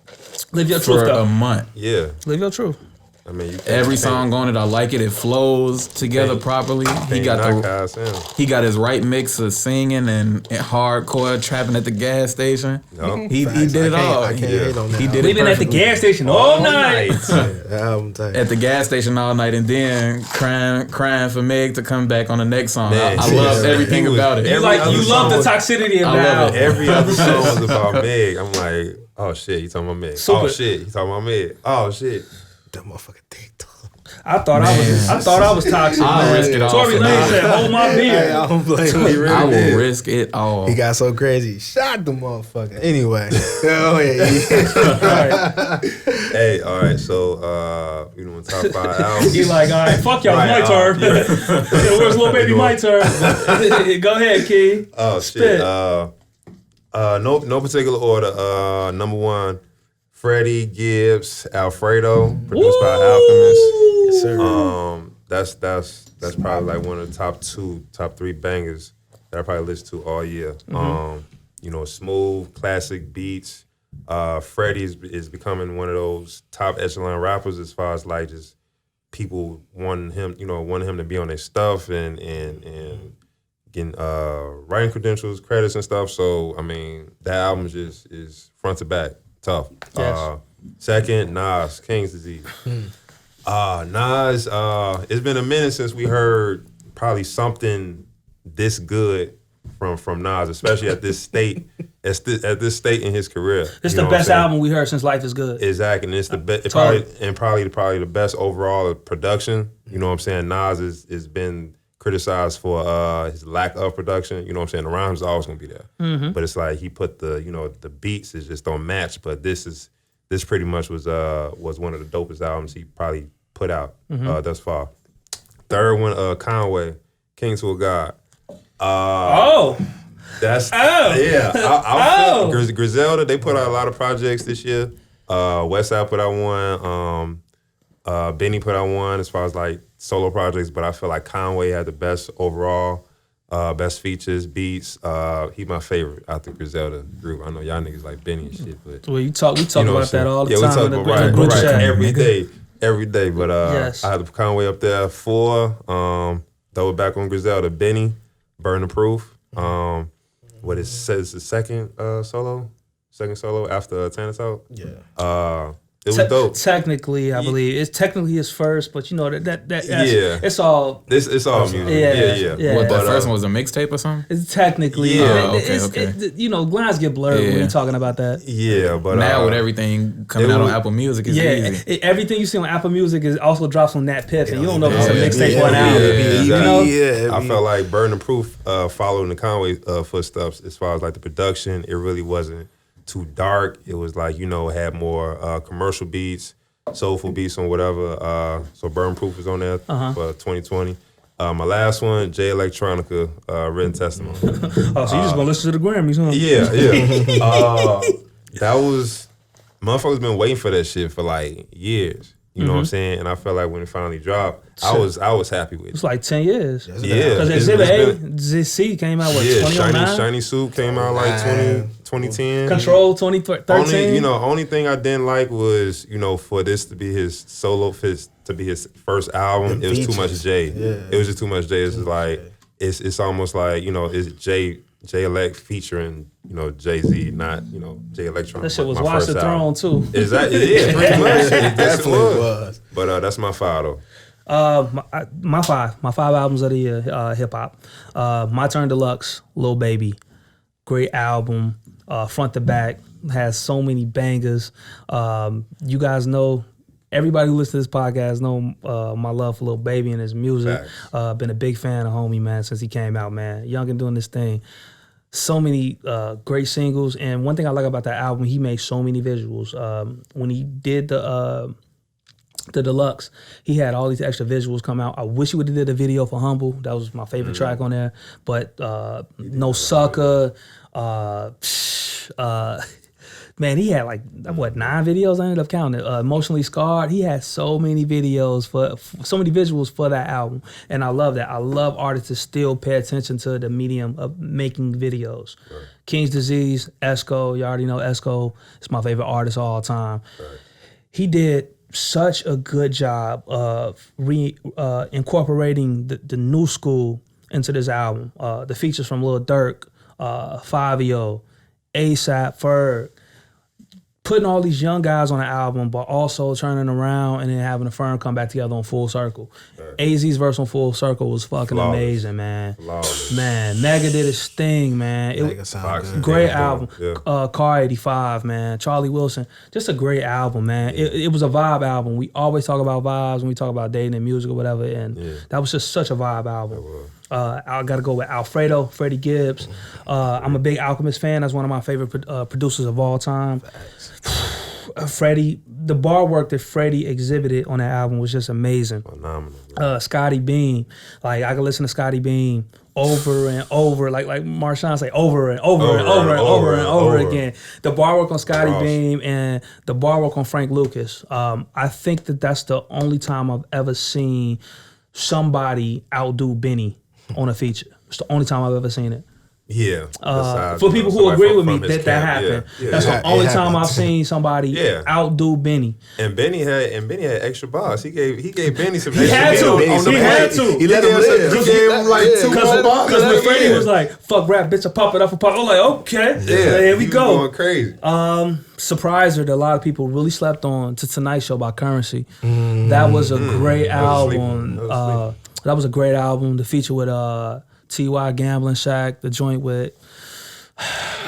Live your for truth, a month. Yeah. Live your truth. I mean, every song on it, I like it. It flows together properly. He got his right mix of singing and hardcore trapping at the gas station. Nope. He did it all. I can't hate on that. He did it. Been at the gas station all night. At the gas station all night, and then crying for Meg to come back on the next song. I love everything about it. You love the toxicity of that. Every other song was about Meg. I'm like, oh shit, he talking about Meg. Oh shit, he talking about Meg. Oh shit. That motherfucker dick. I thought I was toxic. I'll risk it all. Tory Lanez said, "Hold my beer." Hey, I don't blame him. I will risk it all. He got so crazy, shot the motherfucker. Anyway, yeah. Hey, all right. So, you know, top 5 albums. He like, all right, fuck y'all, my turn. Where's Lil Baby? My turn. Go ahead, Key. Oh shit. No particular order. Number 1. Freddie Gibbs, Alfredo, produced by Alchemist. Yes, sir. That's probably like one of the top 3 bangers that I probably listen to all year. You know, smooth, classic beats. Freddie is becoming one of those top echelon rappers as far as like just people wanting him to be on their stuff and getting writing credentials, credits and stuff. So I mean, that album is front to back. Tough. Yes. Second, Nas, King's Disease. Nas, it's been a minute since we heard probably something this good from Nas, especially at this state, at this state in his career. It's the best album we heard since Life is Good. Exactly, and it's the best, probably the best overall production. You know what I'm saying? Nas has been criticized for his lack of production. You know what I'm saying? The rhymes are always gonna be there, but it's like he put the beats is just don't match. But this pretty much was one of the dopest albums he probably put out thus far. Third one, Conway, King to a God. Griselda, they put out a lot of projects this year. Westside put out one. Benny put out one as far as like solo projects, but I feel like Conway had the best overall, best features, beats. He my favorite out the Griselda group. I know y'all niggas like Benny and shit, but Well, we talk about that all the we time. talk in the about group chat. every day. But Yes. I had Conway up there 4. Throw it back on Griselda. Benny, Burn the Proof. What it says the second solo after Tannis out. Yeah. It was dope. Technically, I believe it's technically his first, but you know that's, Yeah. it's all. It's all music. Yeah. Yeah. What, the But, first one was a mixtape or something? It's technically, Yeah. it's, you know, lines get blurred when Yeah. you're talking about that. Yeah, but Now with everything coming out on Apple Music, it's easy. Everything you see on Apple Music is also drops on Nat Piff, and you don't know if it's a Yeah. mixtape or an Yeah, album. exactly. You know? Yeah, I felt like Burn the Proof following the Conway footsteps as far as like the production. It really wasn't too dark. It was like, you know, had more commercial beats, soulful beats on whatever. So Burn Proof is on there for 2020. My last one, Jay Electronica, Written Testimony. Oh, so you just gonna listen to the Grammys, huh? Yeah. That was, motherfuckers been waiting for that shit for like years. You know what I'm saying? And I felt like when it finally dropped, I was happy with it. It's like 10 years. Yeah. Because It's Exhibit A, been- ZC came out, what, Yeah, 2009? Shiny Soup came out like 2010. Control 2013. Only thing I didn't like was, for this to be his solo, to be his first album, The it was too much features. Jay. Yeah. It was just too much Jay. It's just like, it's almost like, it's Jay Elect featuring, Jay-Z, not, Jay Electron. That shit was my Watch first the album. Throne, too. Exactly. Yeah, pretty much. It definitely was. But that's my 5 though. My five albums of the year, hip hop. My Turn Deluxe, Lil Baby, great album, front to back, has so many bangers. You guys know, everybody who listens to this podcast know my love for Lil Baby and his music. Been a big fan of Homie, man, since he came out, man. Young and doing this thing. So many great singles, and one thing I like about that album, he made so many visuals. When he did the deluxe, he had all these extra visuals come out. I wish he would have did a video for Humble. That was my favorite track on there. But No Sucker, man, he had like 9 videos. I ended up counting it. Emotionally Scarred. He had so many videos for so many visuals for that album, and I love that. I love artists to still pay attention to the medium of making videos. Right. King's Disease, Esco. You already know Esco is my favorite artist of all time. Right. He did such a good job of incorporating the new school into this album. The features from Lil Durk, Fabio, ASAP, Ferg, putting all these young guys on the album, but also turning around and then having the firm come back together on Full Circle. Right. AZ's verse on Full Circle was fucking amazing, man. Man, Mega did his thing, man. Great album. Yeah. Car 85, man. Charlie Wilson, just a great album, man. Yeah. It was a vibe album. We always talk about vibes when we talk about dating and music or whatever, and that was just such a vibe album. I got to go with Alfredo, Freddie Gibbs. I'm a big Alchemist fan. That's one of my favorite producers of all time. Freddie, the bar work that Freddie exhibited on that album was just amazing. Phenomenal. Scotty Beam, like I could listen to Scotty Beam over and over, like Marshawn say, over and over again. The bar work on Scotty Beam and the bar work on Frank Lucas. I think that's the only time I've ever seen somebody outdo Benny on a feature. It's the only time I've ever seen it. Yeah. For people who agree with me that happened. Yeah. That's the only time I've seen somebody outdo Benny. And Benny had extra bars. He gave Benny some extra bars. He had to. He let him live. He gave him like 2 more bars. Because when Freddie was like, fuck rap, bitch, I pop it up. I'm like, okay. Yeah. Here we go. Going crazy. Surpriser that a lot of people really slept on, to Tonight Show by Currency. That was a great album. That was a great album. The feature with T.Y. Gambling Shack, the joint with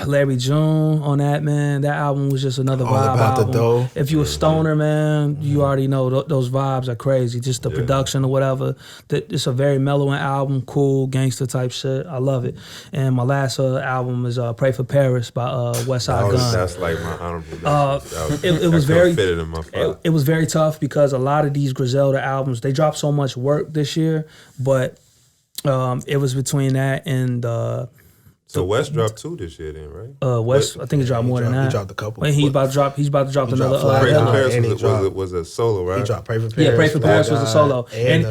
Larry June on that, man. That album was just another vibe about album. the dough. If you a stoner, man, you already know those vibes are crazy. Just the production or whatever. It's a very mellowing album, cool, gangster type shit. I love it. And my last album is Pray for Paris by Westside Gun. That's like my honorable mention. It was very fitted in my file. It was very tough because a lot of these Griselda albums, they dropped so much work this year, but it was between that and So West dropped 2 this year, then, right? West, I think he dropped more than that. He dropped a couple. And he's about to drop. He's about to drop another. Pray for Hella. Paris was a solo, right? He dropped Pray for Paris. Yeah, Pray for Paris was a solo. And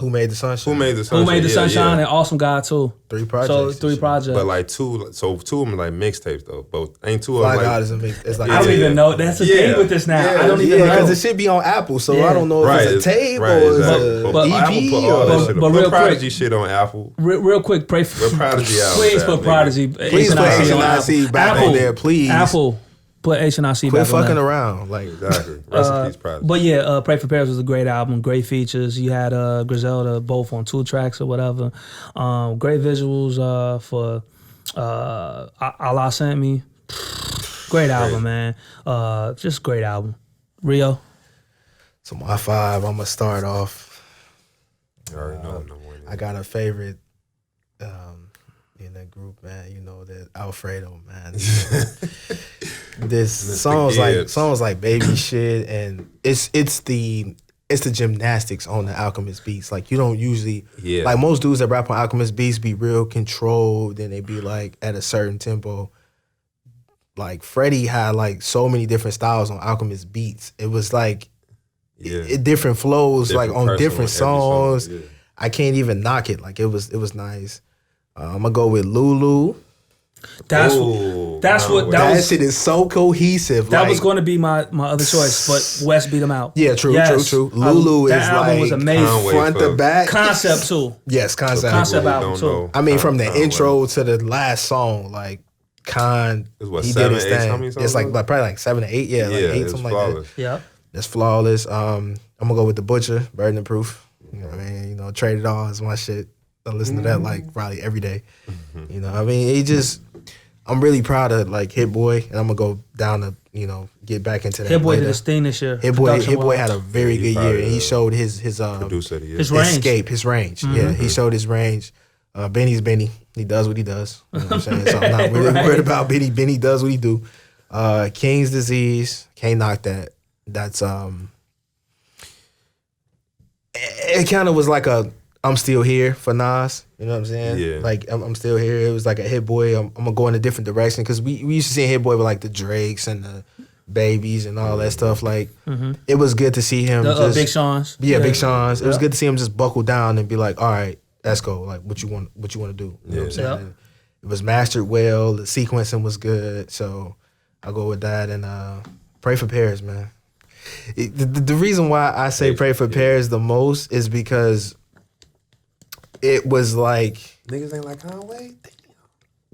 Who Made the Sunshine? Who Made the Sunshine? Who Made the Yeah, Sunshine yeah. and Awesome God too. 3 projects. So 3 projects. But like 2 of them like mixtapes though. Both ain't 2 of Fly them God like. is a mix. It's like I don't even know. That's the thing with this now. I don't even know. because it should be on Apple, so I don't know if it's a tape or exactly. it's But an Apple EP put all that shit. but Put real Prodigy quick- shit on Apple. Real quick, pray for Put Prodigy out. Please put Prodigy. Please put HNIC back on there, please. Apple, put HNIC Quit back on fucking there. around. Like, Exactly. Rest in peace, Prodigy. But yeah, Pray for Paris was a great album. Great features. You had Griselda both on 2 tracks or whatever. Great visuals for Allah Sent Me. Great album, man. Just great album. Rio. so my 5, I'm gonna start off. You already know no one. I got a favorite in that group, man. You know that Alfredo, man. This songs like Baby Shit, and it's the gymnastics on the Alchemist beats. Like you don't usually like most dudes that rap on Alchemist beats be real controlled and they be like at a certain tempo. Like Freddie had like so many different styles on Alchemist beats. It was like different flows, Different like on different songs. Yeah. I can't even knock it. Like it was nice. I'm gonna go with Lulu. That Shit is so cohesive. That was going to be my other choice, but West beat him out. Yeah, true. Lulu that is album like was amazing. Front to back. Concept too. Yes, concept album too. I mean, from the intro to the last song, like Khan, he did his thing. It's like probably like 7 or 8. Yeah, like 8, something flawless. like that. Yeah, that's flawless. I'm gonna go with the Butcher, Burden of Proof. You know what I mean? You know, Trade It All is my shit. I listen to that like probably every day. You know, I mean, I'm really proud of like Hit Boy, and I'm gonna go down to get back into that. Hit Boy did his thing this year. Hit Boy had a very good year, and he showed his producer his range. Escape, his range. Mm-hmm. Yeah, he showed his range. Benny's Benny. He does what he does. You know what I'm saying? So I'm not really worried about Benny. Benny does what he do. King's Disease. Can't knock that. That's it kind of was like a I'm still here for Nas. You know what I'm saying? Yeah. Like I'm still here. It was like a Hit Boy. I'm gonna go in a different direction because we used to see Hit Boy with like the Drakes and the Babies and all that stuff. Like it was good to see him. Big Sean's. Yeah, Big Sean's. It was good to see him just buckle down and be like, all right, let's go. Like what you want to do. You know what I'm saying? And it was mastered well. The sequencing was good. So I'll go with that and Pray for Paris, man. The reason why I say Pray for Paris the most is because it was like niggas ain't like Conway.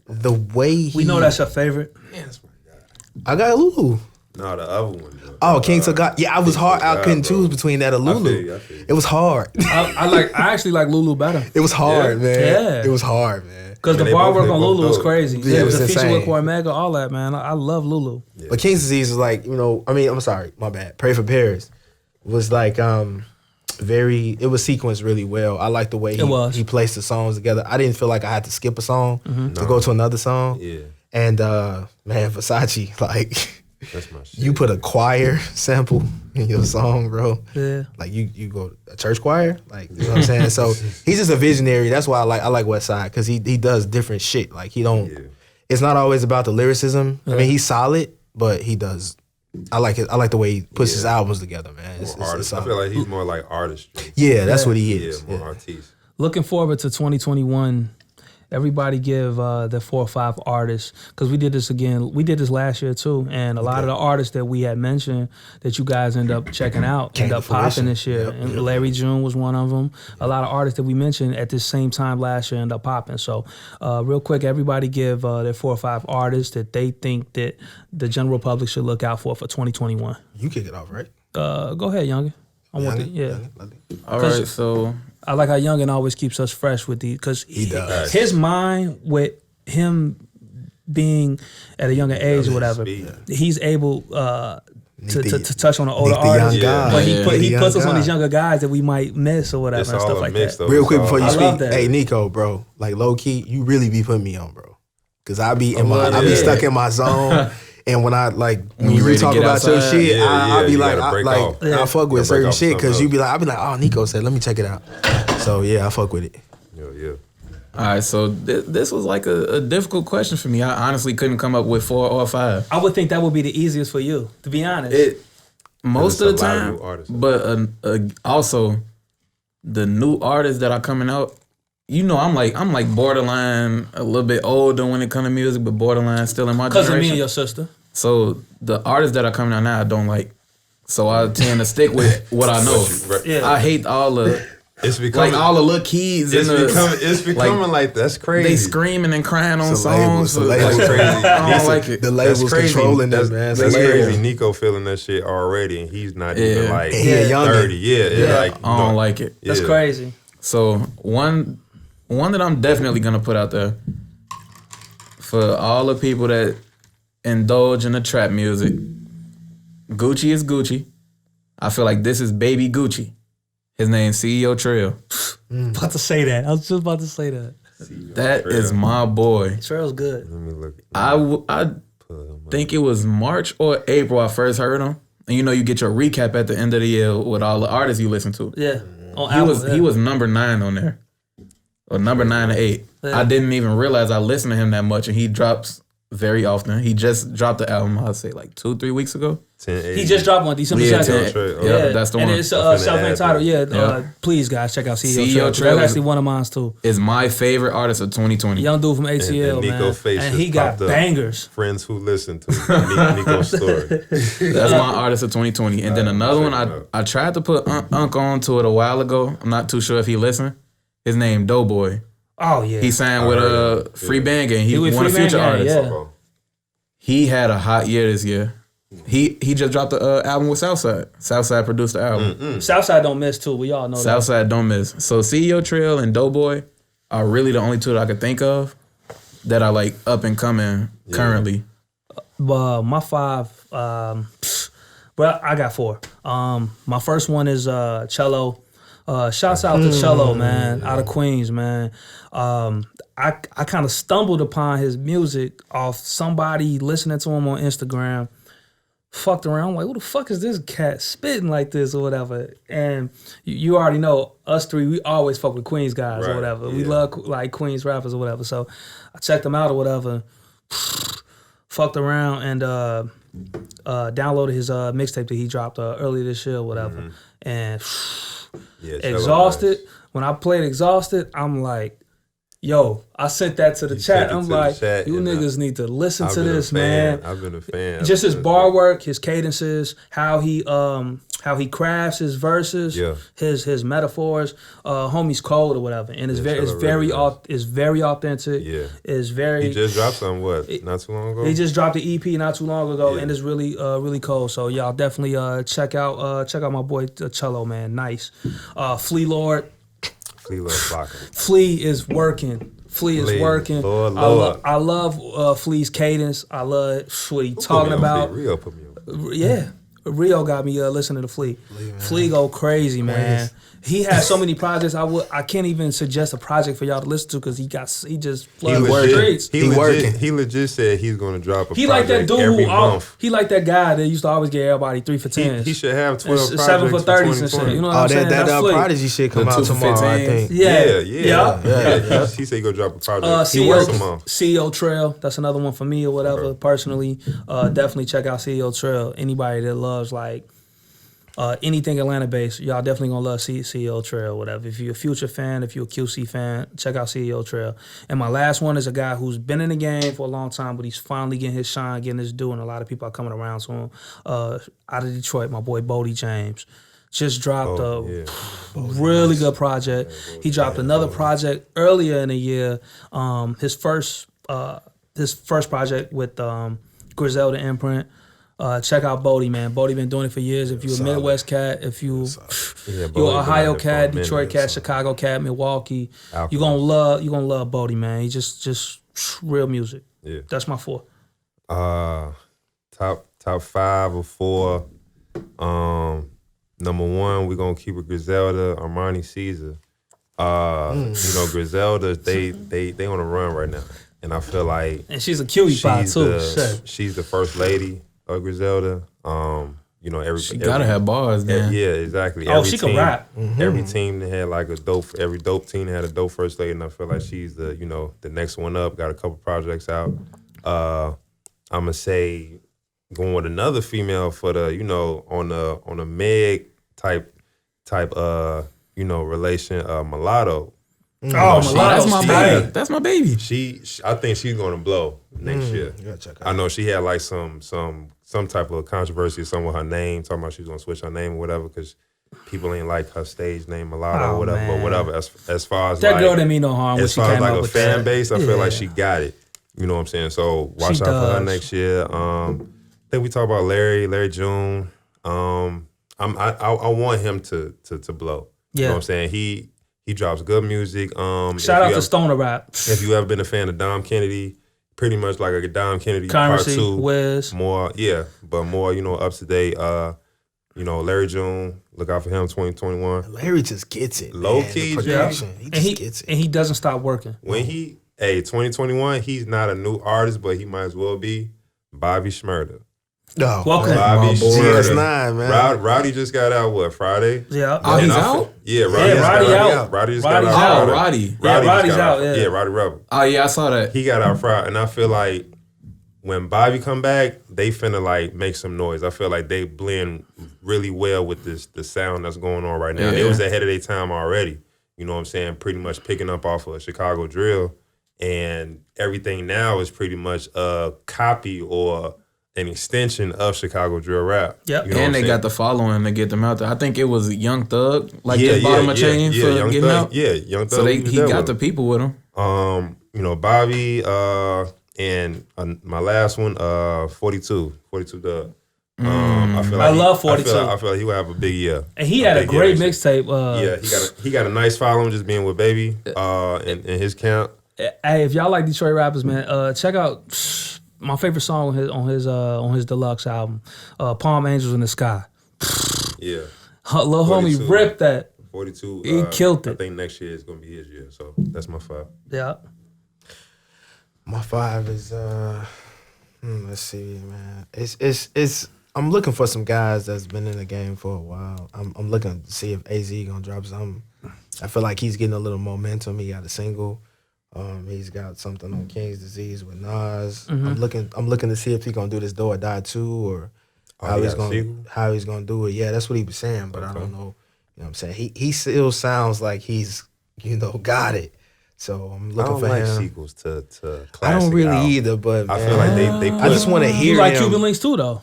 The way we know that's your favorite. Yeah, that's my God. I got Lulu. No, the other one. Oh, King to God. Yeah, I was hard. I couldn't choose between that or Lulu. I feel you. It was hard. I actually like Lulu better. It was hard, man. Yeah. It was hard, man. Because the bar work on Lulu was dope. crazy. Yeah, it was the feature insane. with Cormega, all that, man. I love Lulu. Yeah. But King's Disease is like, I'm sorry, my bad. Pray for Paris was like it was sequenced really well. I like the way he placed the songs together. I didn't feel like I had to skip a song to go to another song. Yeah. And man, Versace, like That's my shit. you put a choir sample in your song, bro. Yeah. Like you go a church choir, like you know what I'm saying. So he's just a visionary. That's why I like West Side because he does different shit. Like he don't. Yeah. It's not always about the lyricism. I mean, he's solid, but he does. I like it. I like the way he puts his albums together, man. It's artist. I feel like he's more like artistry. yeah, that's what he is. Yeah, more artiste. Looking forward to 2021. Everybody give their 4 or 5 artists, because we did this again. We did this last year too, and a lot of the artists that we had mentioned that you guys end up checking out end up popping this year. And Larry June was one of them. A lot of artists that we mentioned at this same time last year end up popping. So real quick, everybody give their 4 or 5 artists that they think that the general public should look out for 2021. You kick it off, right? Go ahead, Youngin. All right, so I like how Youngin always keeps us fresh with these, because He does. his mind with him being at a younger age or whatever, he's able to touch on the older artists, but he puts us on these younger guys that we might miss or whatever and stuff like that. Though. Real quick before you I love speak, that. hey Nico, bro, like low key, you really be putting me on, bro, because I be stuck in my zone. And when when you talk about your shit, I be like, I fuck with certain shit because you be like, I be like, oh, Nico said, let me check it out. So yeah, I fuck with it. Yeah. All right, so this was like a difficult question for me. I honestly couldn't come up with 4 or 5. I would think that would be the easiest for you, to be honest. Most of the time, but also the new artists that are coming out. You know, I'm like borderline a little bit older when it comes to music, but borderline still in my generation. Because of me and your sister. So the artists that are coming out now, I don't like. So I tend to stick with what I know. Yeah. I hate all the. It's becoming like all the little kids. It's becoming like that's crazy. They screaming and crying on songs. That's crazy. I don't like it. The label's controlling them, man. That's crazy. Nico feeling that shit already, and he's not even like 30. Yeah. Like I don't like it. That's crazy. So one that I'm definitely gonna put out there for all the people that indulge in the trap music. Gucci is Gucci. I feel like this is baby Gucci. His name's CEO Trail. About to say that. I was just about to say that. That is my boy. Trail's good. Let me look. I think it was March or April I first heard him. And you know you get your recap at the end of the year with all the artists you listen to. Yeah. He was number 9 on there. Or number 9 or 8. Yeah. I didn't even realize I listened to him that much, and he drops very often. He just dropped the album, I'd say like 2-3 weeks ago. He just dropped one December 2nd. Yeah, that's the one. And it's self-entitled. Please, guys, check out CEO Trail. That's actually one of mine too. Is my favorite artist of 2020. Young dude from ATL, man. And he got bangers. Friends who listen to Nico's story. That's my artist of 2020. And then another one, I tried to put Unc on to it a while ago. I'm not too sure if he listened. His name Doughboy. Oh yeah. He signed with Free Band Gang. He won a Future Artist. Yeah. He had a hot year this year. He just dropped the album with Southside. Southside produced the album. Southside don't miss too. We all know Southside don't miss. So CEO Trail and Doughboy are really the only two that I could think of that are like up and coming currently. My 5, well, I got 4. My first one is Cello. Shouts out to Cello, man, out of Queens, man. I kind of stumbled upon his music off somebody listening to him on Instagram. Fucked around, I'm like, who the fuck is this cat spitting like this or whatever? And you already know, us 3, we always fuck with Queens guys or whatever. Yeah. We love like Queens rappers or whatever. So I checked him out or whatever. Fucked around and downloaded his mixtape that he dropped earlier this year or whatever. And Exhausted. When I played Exhausted, I'm like, yo, I sent that to the chat. I'm like, you niggas need to listen to this, man. I've been a fan. Just his bar work, his cadences, how he crafts his verses, his metaphors. Homie's cold or whatever, and it's very authentic. Yeah, it's very. He just dropped something not too long ago. He just dropped the EP not too long ago, and it's really cold. So y'all definitely check out my boy Cello, man. Nice. Flea Lord. Flea is working. Lord. I love Flea's cadence. I love what he talking about. Rio put me on. Yeah. Rio got me listening to Flea. Flea go crazy, man. He has so many projects. I can't even suggest a project for y'all to listen to because he just floods the streets. He legit said he's going to drop a project like that dude every month. He like that guy that used to always get everybody 3 for 10s. He should have 12 projects 7 for 30s and shit. You know what I'm saying? That Prodigy shit come out tomorrow, I think. Yeah. He said he going to drop a project. He works a month. CEO Trail. That's another one for me or whatever. Personally, definitely check out CEO Trail. Anybody that loves like anything Atlanta based, y'all definitely gonna love CEO Trail, whatever. If you're a Future fan, if you're a QC fan, check out CEO Trail. And my last one is a guy who's been in the game for a long time, but he's finally getting his shine, getting his due, and a lot of people are coming around to him. Out of Detroit, my boy Bodie James. Just dropped a really good project. He dropped another project earlier in the year. His first project with Griselda Imprint. Check out Bodie, man. Bodie been doing it for years. If you're a Midwest cat, if you're Ohio cat, Detroit cat, Chicago cat, Milwaukee, you're gonna love Bodie, man. He just real music. Yeah. That's my 4. Top 5 or 4. Number 1, we're gonna keep it Griselda, Armani Caesar. You know, Griselda, they on a run right now. And I feel like she's a cutie pie too. She's the first lady of Griselda. you know, she gotta have bars, man. Yeah, exactly. Oh, she can rap. Every team that had like every dope team that had a dope first lady, and I feel like she's the, you know, the next one up. Got a couple projects out. I'm gonna say going with another female for the, you know, on a Meg type you know, relation, Mulatto. Mulatto, that's my baby. Yeah. That's my baby. I think she's gonna blow next year. You gotta check her I know she had like some type of controversy or something with her name, talking about she's gonna switch her name or whatever because people ain't like her stage name Mulatto or whatever. But whatever. As far as that like, girl didn't mean no harm. as far as like a fan base, I feel like she got it. You know what I'm saying? So watch out for her next year. I think we talk about Larry June. I want him to blow. You know what I'm saying? He drops good music. Shout out to Stoner Rap. If you ever been a fan of Dom Kennedy, pretty much like a Dom Kennedy Currency, part 2. Wiz. More, but more, you know, up to date. You know, Larry June, look out for him 2021. Larry just gets it. Low man. key, the production. He just gets it. And he doesn't stop working. When 2021, he's not a new artist, but he might as well be Bobby Shmurda. No, Welcome. Bobby Shmurda. GS9, man. Rowdy just got out, Friday? Yeah. Oh, he's out? Yeah, Roddy out. Roddy just got out Friday. Roddy. Roddy's out, yeah. Yeah, Roddy Rebel. Oh, yeah, I saw that. He got out Friday, and I feel like when Bobby come back, they finna like make some noise. I feel like they blend really well with the sound that's going on right now. Yeah. They was ahead of their time already. You know what I'm saying? Pretty much picking up off of Chicago drill, and everything now is pretty much a copy or an extension of Chicago drill rap. Yep. You know And they got the following to get them out there. I think it was Young Thug, just bought him a chain for Young getting Thug, out. Yeah, Young Thug. So he got the people with him. You know, Bobby, and my last one, 42 Doug. I feel like I love 42. I feel like he would have a big year. And he had a great mixtape. He got a nice following just being with Baby in his camp. Hey, if y'all like Detroit rappers, man, check out my favorite song on his deluxe album, Palm Angels in the Sky. Yeah. Lil homie ripped that. 42. He killed it. I think next year is gonna be his year. So that's my 5. Yeah. My 5 is let's see, man. It's I'm looking for some guys that's been in the game for a while. I'm looking to see if AZ gonna drop something. I feel like he's getting a little momentum. He got a single. He's got something on King's Disease with Nas. Mm-hmm. I'm looking to see if he's gonna do this Do or Die 2 or how he's gonna do it. Yeah, that's what he was saying, but I don't know. You know what I'm saying? He still sounds like he's, you know, got it. So I'm looking for him. I don't like sequels to classic I don't really albums. either, but I feel like they put, I just want to hear You like him. Cuban Links too, though.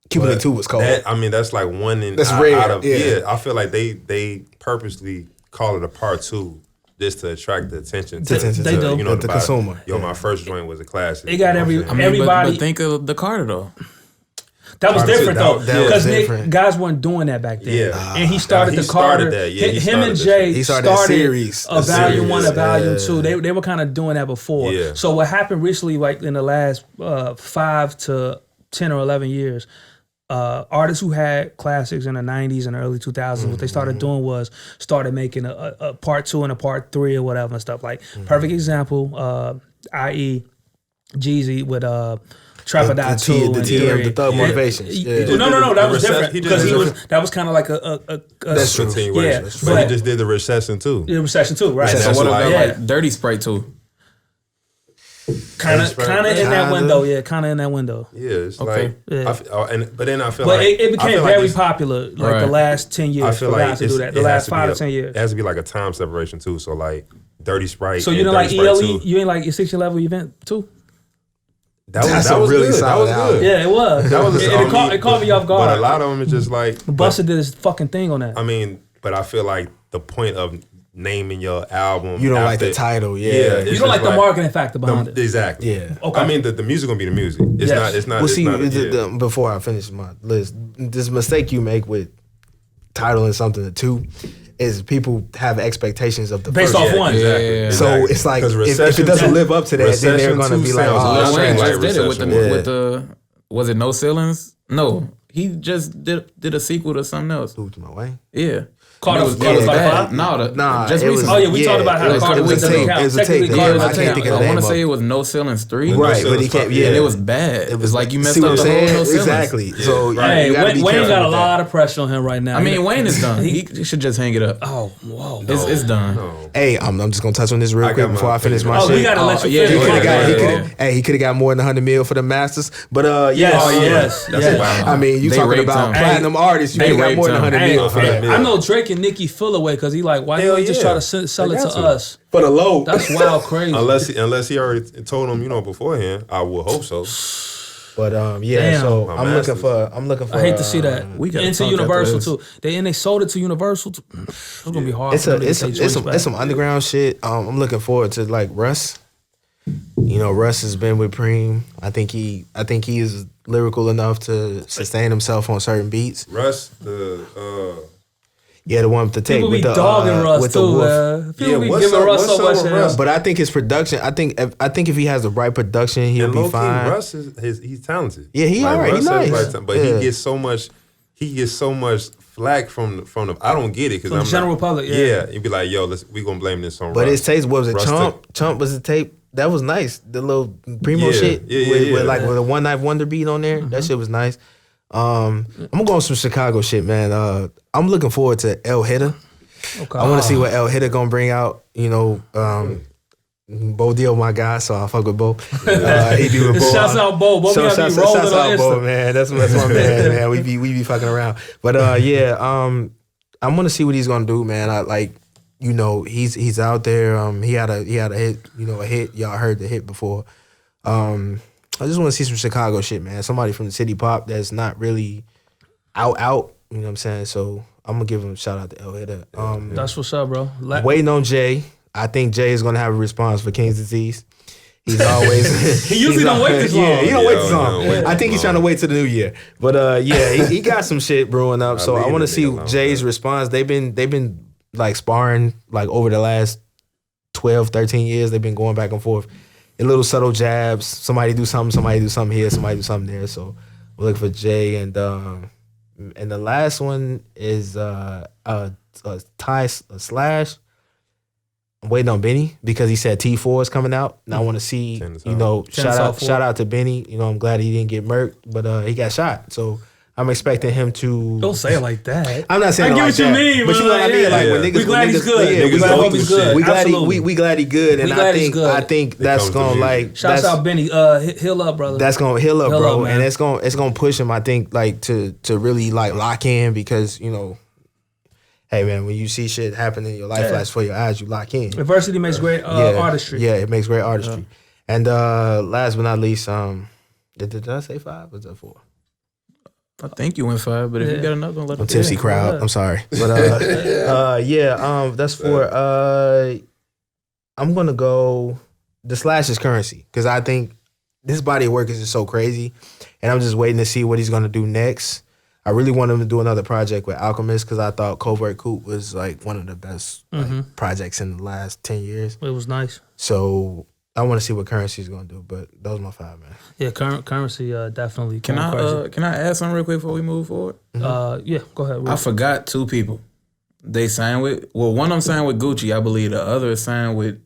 Cuban Link 2 was cold. That's like one in That's rare. out of Yeah. I feel like they purposely call it a part 2 just to attract the attention. They do. You know, the consumer. Yo, my first joint was a classic. It got everybody. But think of the Carter though. That was different though, that was because different. guys weren't doing that back then. Yeah. And he started the Carter. That. Yeah, Him and Jay He started that series. a Volume 1, a Volume Yeah. 2. They were kind of doing that before. Yeah. So what happened recently, like in the last 5 to 10 or 11 years, artists who had classics in the 90s and early 2000s, what they started doing was started making a part 2 and a part 3 or whatever and stuff. Like perfect example, i.e. Jeezy with Trap or Die 2 and 3. The Thug Motivations. Yeah. No, that was different he because did that was kind of like a That's true. continuation. Yeah, But but- he just did the Recession too. the Recession too, right? Recession. So what That's about like- like Dirty Sprite too? Kind of in that window, yeah, kind of in that window. Yeah, it's Okay. like, Yeah. but then I feel But like it I became feel like very this- popular like the Right. last 10 years I feel for like guys to do that. The it has last to 5 be to 10 years. It has to be like a time separation too. So like Dirty Sprite. So you and didn't like Dirty Sprite ELE? 2. You ain't like your 60 level event too? That was That's that a was really good. That solid was album. good. Yeah, it was. That was. It caught me off guard. But a lot of them is just like. Busta did his fucking thing on that. I mean, but I feel like the point of naming your album. You don't like the after- title, yeah. it's you don't like just the marketing factor behind it. Exactly. Yeah. Okay. I mean, the music gonna be the music. It's Yes. not. It's not. Well, it's see, not, yeah. before I finish my list, this mistake you make with titling something to 2 is people have expectations of the Based first. off one. Exactly. Yeah. So exactly. it's like 'Cause if it Recession doesn't 2 live up to that, then they're Recession gonna 2 be like, sounds oh, a lot that's Lil Wayne like trash. just did it with Recession. the with the was it No Ceilings? No. He just did a sequel to something else. Who's my way? Yeah. Carter's bad. Just recently. We talked about how Carter was a tape. It was a tape. I want to say it was No Ceilings 3. Right, but he can't. Yeah, and it was bad. It was like you messed See up what the I'm whole saying? No Ceilings. Exactly. So hey, Wayne got a lot of of pressure on him right now. I mean, Wayne is done. He should just hang it up. Oh, whoa. It's done. No. Hey, I'm just gonna touch on this real quick before I finish my shit. We gotta let you finish. He could have got more than $100 million for the Masters, but yes. I mean, you talking about platinum artists? You got more than $100 million for that. I know Drake and Nicki feel away because he like, why don't you just try to sell it to us for the low? That's wild, crazy. Unless he already told him, beforehand. I would hope so. But Damn. So I'm looking for. I hate to see that. We got into Universal too. They sold it to Universal. It's gonna be hard. It's some underground shit. I'm looking forward to like Russ. Russ has been with Preem. I think he is lyrical enough to sustain himself on certain beats. Russ, the one with the tape. People with be the, dogging Russ with too, the man. People be giving Russ so much hell. But I think his production. I think if he has the right production, he'll be fine. Russ he's talented. Yeah, he alright. He's nice. But he gets so much. He gets so much flack from the. I don't get it because I'm general public. Yeah, he'd be like, "Yo, we gonna blame this on." But Russ. his taste was it Chump? Chump was the tape. That was nice. The little Primo shit with a One Night Wonder beat on there. That shit was nice. I'm gonna go on some Chicago shit, man. I'm looking forward to El Hitter. Okay. I want to see what El Hitter gonna bring out. Bo Deal, my guy, so I fuck with Bo. He be with Bo. Shouts out Bo. Bo shouts out Bo, man. That's my man. We be fucking around. But I'm gonna see what he's gonna do, man. He's out there. He had a hit, a hit. Y'all heard the hit before. I just want to see some Chicago shit, man. Somebody from the city pop that's not really out. You know what I'm saying? So I'm gonna give him a shout out to El Hitter. That's what's up, bro. Waiting on Jay. I think Jay is gonna have a response for King's Disease. He's always he usually don't wait this long. Yeah, he don't wait this long. I think he's trying to wait till the new year. But he got some shit brewing up. So I want to see Jay's response. They've been like sparring like over the last 12, 13 years. They've been going back and forth in little subtle jabs. Somebody do something here, somebody do something there. So we're looking for Jay, and the last one is Slash. I'm waiting on Benny because he said T4 is coming out, and I want to see, shout out to Benny. I'm glad he didn't get murked, but he got shot. So I'm expecting him to. Don't say it like that. I'm not saying I get what you mean, but you know what I mean. Like when niggas, we glad he's good. Yeah, we glad he's good. We glad he good, and I think that's gonna like. Shouts out Benny. Heal up, brother. That's gonna heal up, bro, and it's gonna push him. I think like to really like lock in because hey man, when you see shit happen in your life flash before your eyes, you lock in. Adversity makes great artistry. Yeah, it makes great artistry. And last but not least, did I say 5? Or was that 4? I think you went 5, but if you got another one, let us know. Tipsy crowd. I'm sorry, but that's 4. I'm gonna go. The Slash is Currency because I think this body of work is just so crazy, and I'm just waiting to see what he's gonna do next. I really want him to do another project with Alchemist because I thought Covert Coupe was like one of the best projects in the last 10 years. It was nice. So I want to see what Currency is gonna do, but those are my 5, man. Yeah, Currency definitely. Can I add something real quick before we move forward? Yeah, go ahead. I forgot 2 people. They signed with. Well, one of them signed with Gucci, I believe. The other is signed with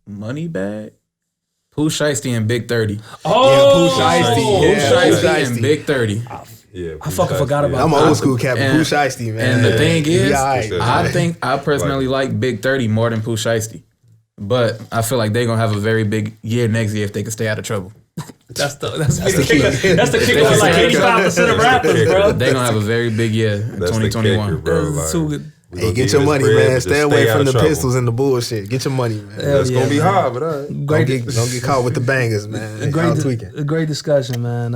Moneybag. Pooh Shiesty and Big 30. Oh, Pooh Shiesty and Big 30. Yeah, I fucking forgot about that. I'm an old school cat, Pooh Shiesty, man. And the thing is, I personally like Big 30 more than Pooh Shiesty. But I feel like they're gonna have a very big year next year if they can stay out of trouble. That's the kicker. That's the kicker with like 85% of rappers, bro. They're gonna have a very big year in 2021. Hey, get your money, man. Stay away from the pistols and the bullshit. Get your money, man. It's gonna be hard, but all right. Don't get caught with the bangers, man. Great discussion, man.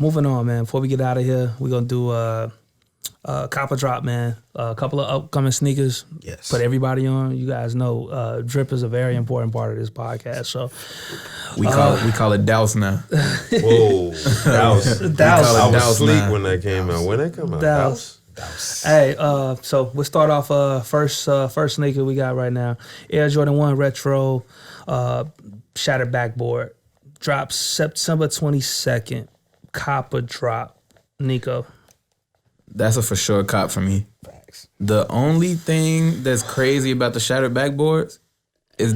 Moving on, man. Before we get out of here, we're gonna do Copper Drop, man. A couple of upcoming sneakers. Yes. Put everybody on. You guys know drip is a very important part of this podcast. So we call it Douse now. Whoa, Douse. I was asleep when that came out. When that come out, Douse. Hey, so we'll start off first sneaker we got right now. Air Jordan 1 Retro Shattered Backboard. Drops September 22nd. Copper Drop. Nico. That's a for sure cop for me. Facts. The only thing that's crazy about the shattered backboards is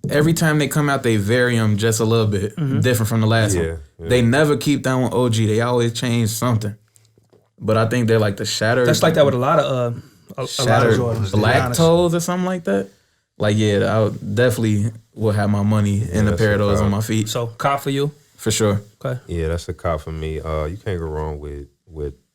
every time they come out, they vary them just a little bit, different from the last one. Yeah. They never keep that one OG. They always change something. But I think they're like the shattered. That's like that with a lot of shattered Jordans. black toes or something like that. Like, yeah, I definitely will have my money in a pair of those on my feet. So, cop for you? For sure. Okay. Yeah, that's a cop for me. You can't go wrong with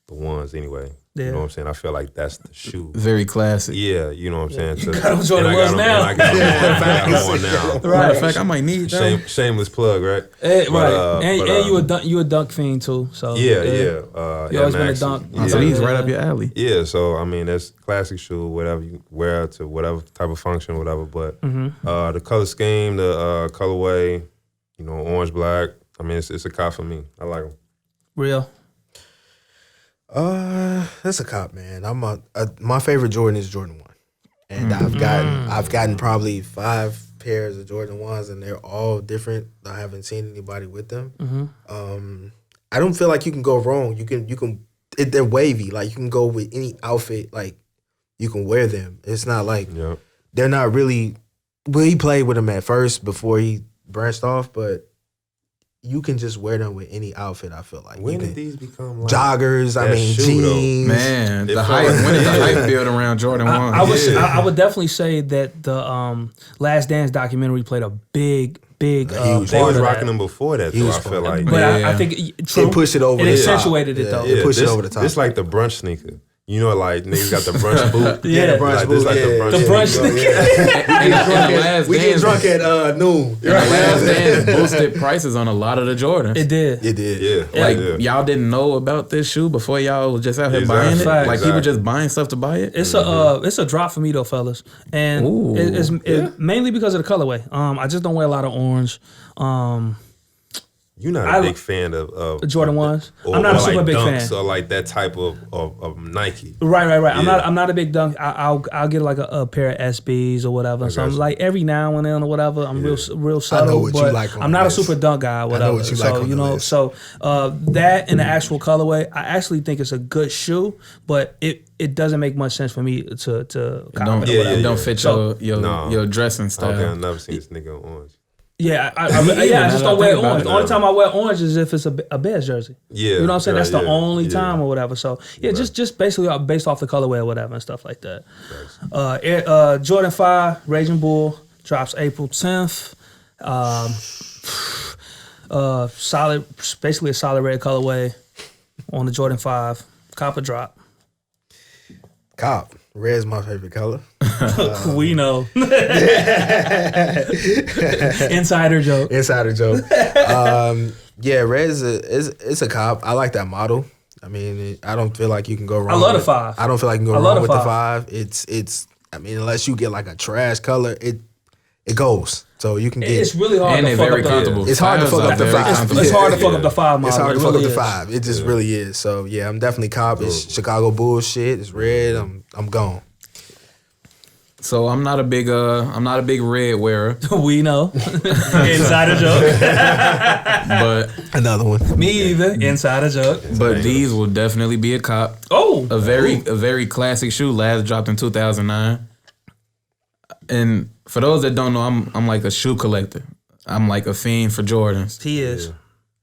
the ones anyway. Yeah. You know what I'm saying? I feel like that's the shoe. Very classic. Yeah, you know what I'm saying? You got them Jordan ones now. I got them on now. Matter Right. of fact, I might need them. Shameless plug, right? Right. And you a dunk fiend too. So Yeah. You always been a dunk. Yeah. So he's right up your alley. Yeah, so I mean that's classic shoe, whatever you wear to whatever type of function, whatever. But the color scheme, the colorway, you know, orange, black. I mean, it's a cop for me. I like them. Real. That's a cop, man. My favorite Jordan is Jordan 1. And I've gotten probably 5 pairs of Jordan 1s and they're all different. I haven't seen anybody with them. I don't feel like you can go wrong. They're wavy. Like you can go with any outfit, like you can wear them. It's not like they're not really he played with them at first before he branched off, but you can just wear them with any outfit, I feel like. When did these become like joggers, jeans. Man, when did the hype build around Jordan 1? I would definitely say that the Last Dance documentary played a big They was rocking them before that, though, I feel like. But I think it pushed it over the top. It accentuated it, though. It pushed it over the top. It's like the brunch sneaker. You know, like niggas got the brunch boot. The brunch boot. The brunch sneaker. We get drunk at noon. The Last Dance boosted prices on a lot of the Jordans. It did. Yeah. Like y'all didn't know about this shoe before y'all was just out here buying it. Like people just buying stuff to buy it. It's a drop for me though, fellas, and it's mainly because of the colorway. I just don't wear a lot of orange. You're not a big fan of Jordan 1s. I'm not a super big fan. So like that type of Nike. Right. Yeah. I'm not a big dunk. I'll get like a pair of SBs or whatever. So I'm like every now and then or whatever. I'm real subtle. I know what but you like on I'm not the a super dunk guy or whatever. I know what you like on the list. So that and the actual colorway, I actually think it's a good shoe, but it doesn't make much sense for me to cop it. It don't fit your dressing style. Okay, I've never seen this nigga on orange. Yeah, I just don't wear orange. The only time I wear orange is if it's a Bears jersey. Yeah, you know what I'm saying. That's the only time or whatever. So just basically based off the colorway or whatever and stuff like that. Jordan 5 Raging Bull drops April 10th. Solid, basically a solid red colorway on the Jordan 5. Copper drop. Cop. Red's my favorite color. We know. Insider joke. Red is a cop. I like that model. I mean, I don't feel like you can go wrong. I love the 5. I don't feel like you can go wrong with the 5. It's. I mean, unless you get like a trash color, it goes. So you can get. It's really hard to fuck up the. It's hard to fuck up the 5. It's hard to fuck up the 5 model. It's hard to fuck up the 5. It just really is. So yeah, I'm definitely cop. It's Chicago Bulls shit. It's red. I'm gone. So I'm not a big red wearer. We know. Insider joke. But another one. Me either. Insider joke. But these will definitely be a cop. Oh. A very classic shoe. Last dropped in 2009. And for those that don't know, I'm like a shoe collector. I'm like a fiend for Jordans. He is.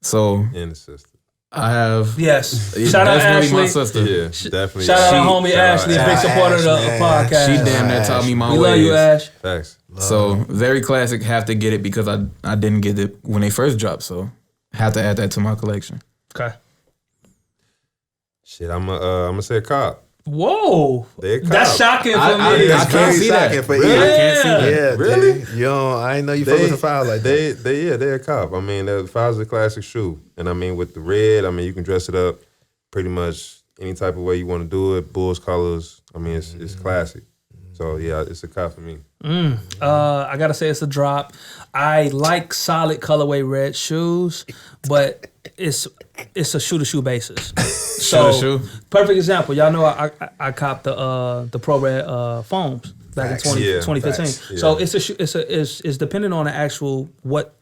So and the sister. I have Shout out Ashley. My sister. Yeah, definitely. Shout out homie Ashley, a big supporter of the podcast. She damn near taught me my ways. We love you, Ash. Thanks. So very classic. Have to get it because I didn't get it when they first dropped. So have to add that to my collection. Okay. Shit, I'm gonna say a cop. Whoa, They're cop. that's shocking for me. I can't see that. I can't see that. Yeah, really? Yo, I didn't know you fuck with the 5 like that. They're a cop. I mean, the 5's a classic shoe, and I mean with the red, I mean you can dress it up pretty much any type of way you want to do it. Bulls colors. I mean it's classic. So yeah, it's a cop for me. I gotta say it's a drop. I like solid colorway red shoes, but it's a shoe-to-shoe basis. So Shoe-to-shoe? Perfect example. Y'all know I copped the Pro Red foams back in 2015. Facts. So it's depending on the actual what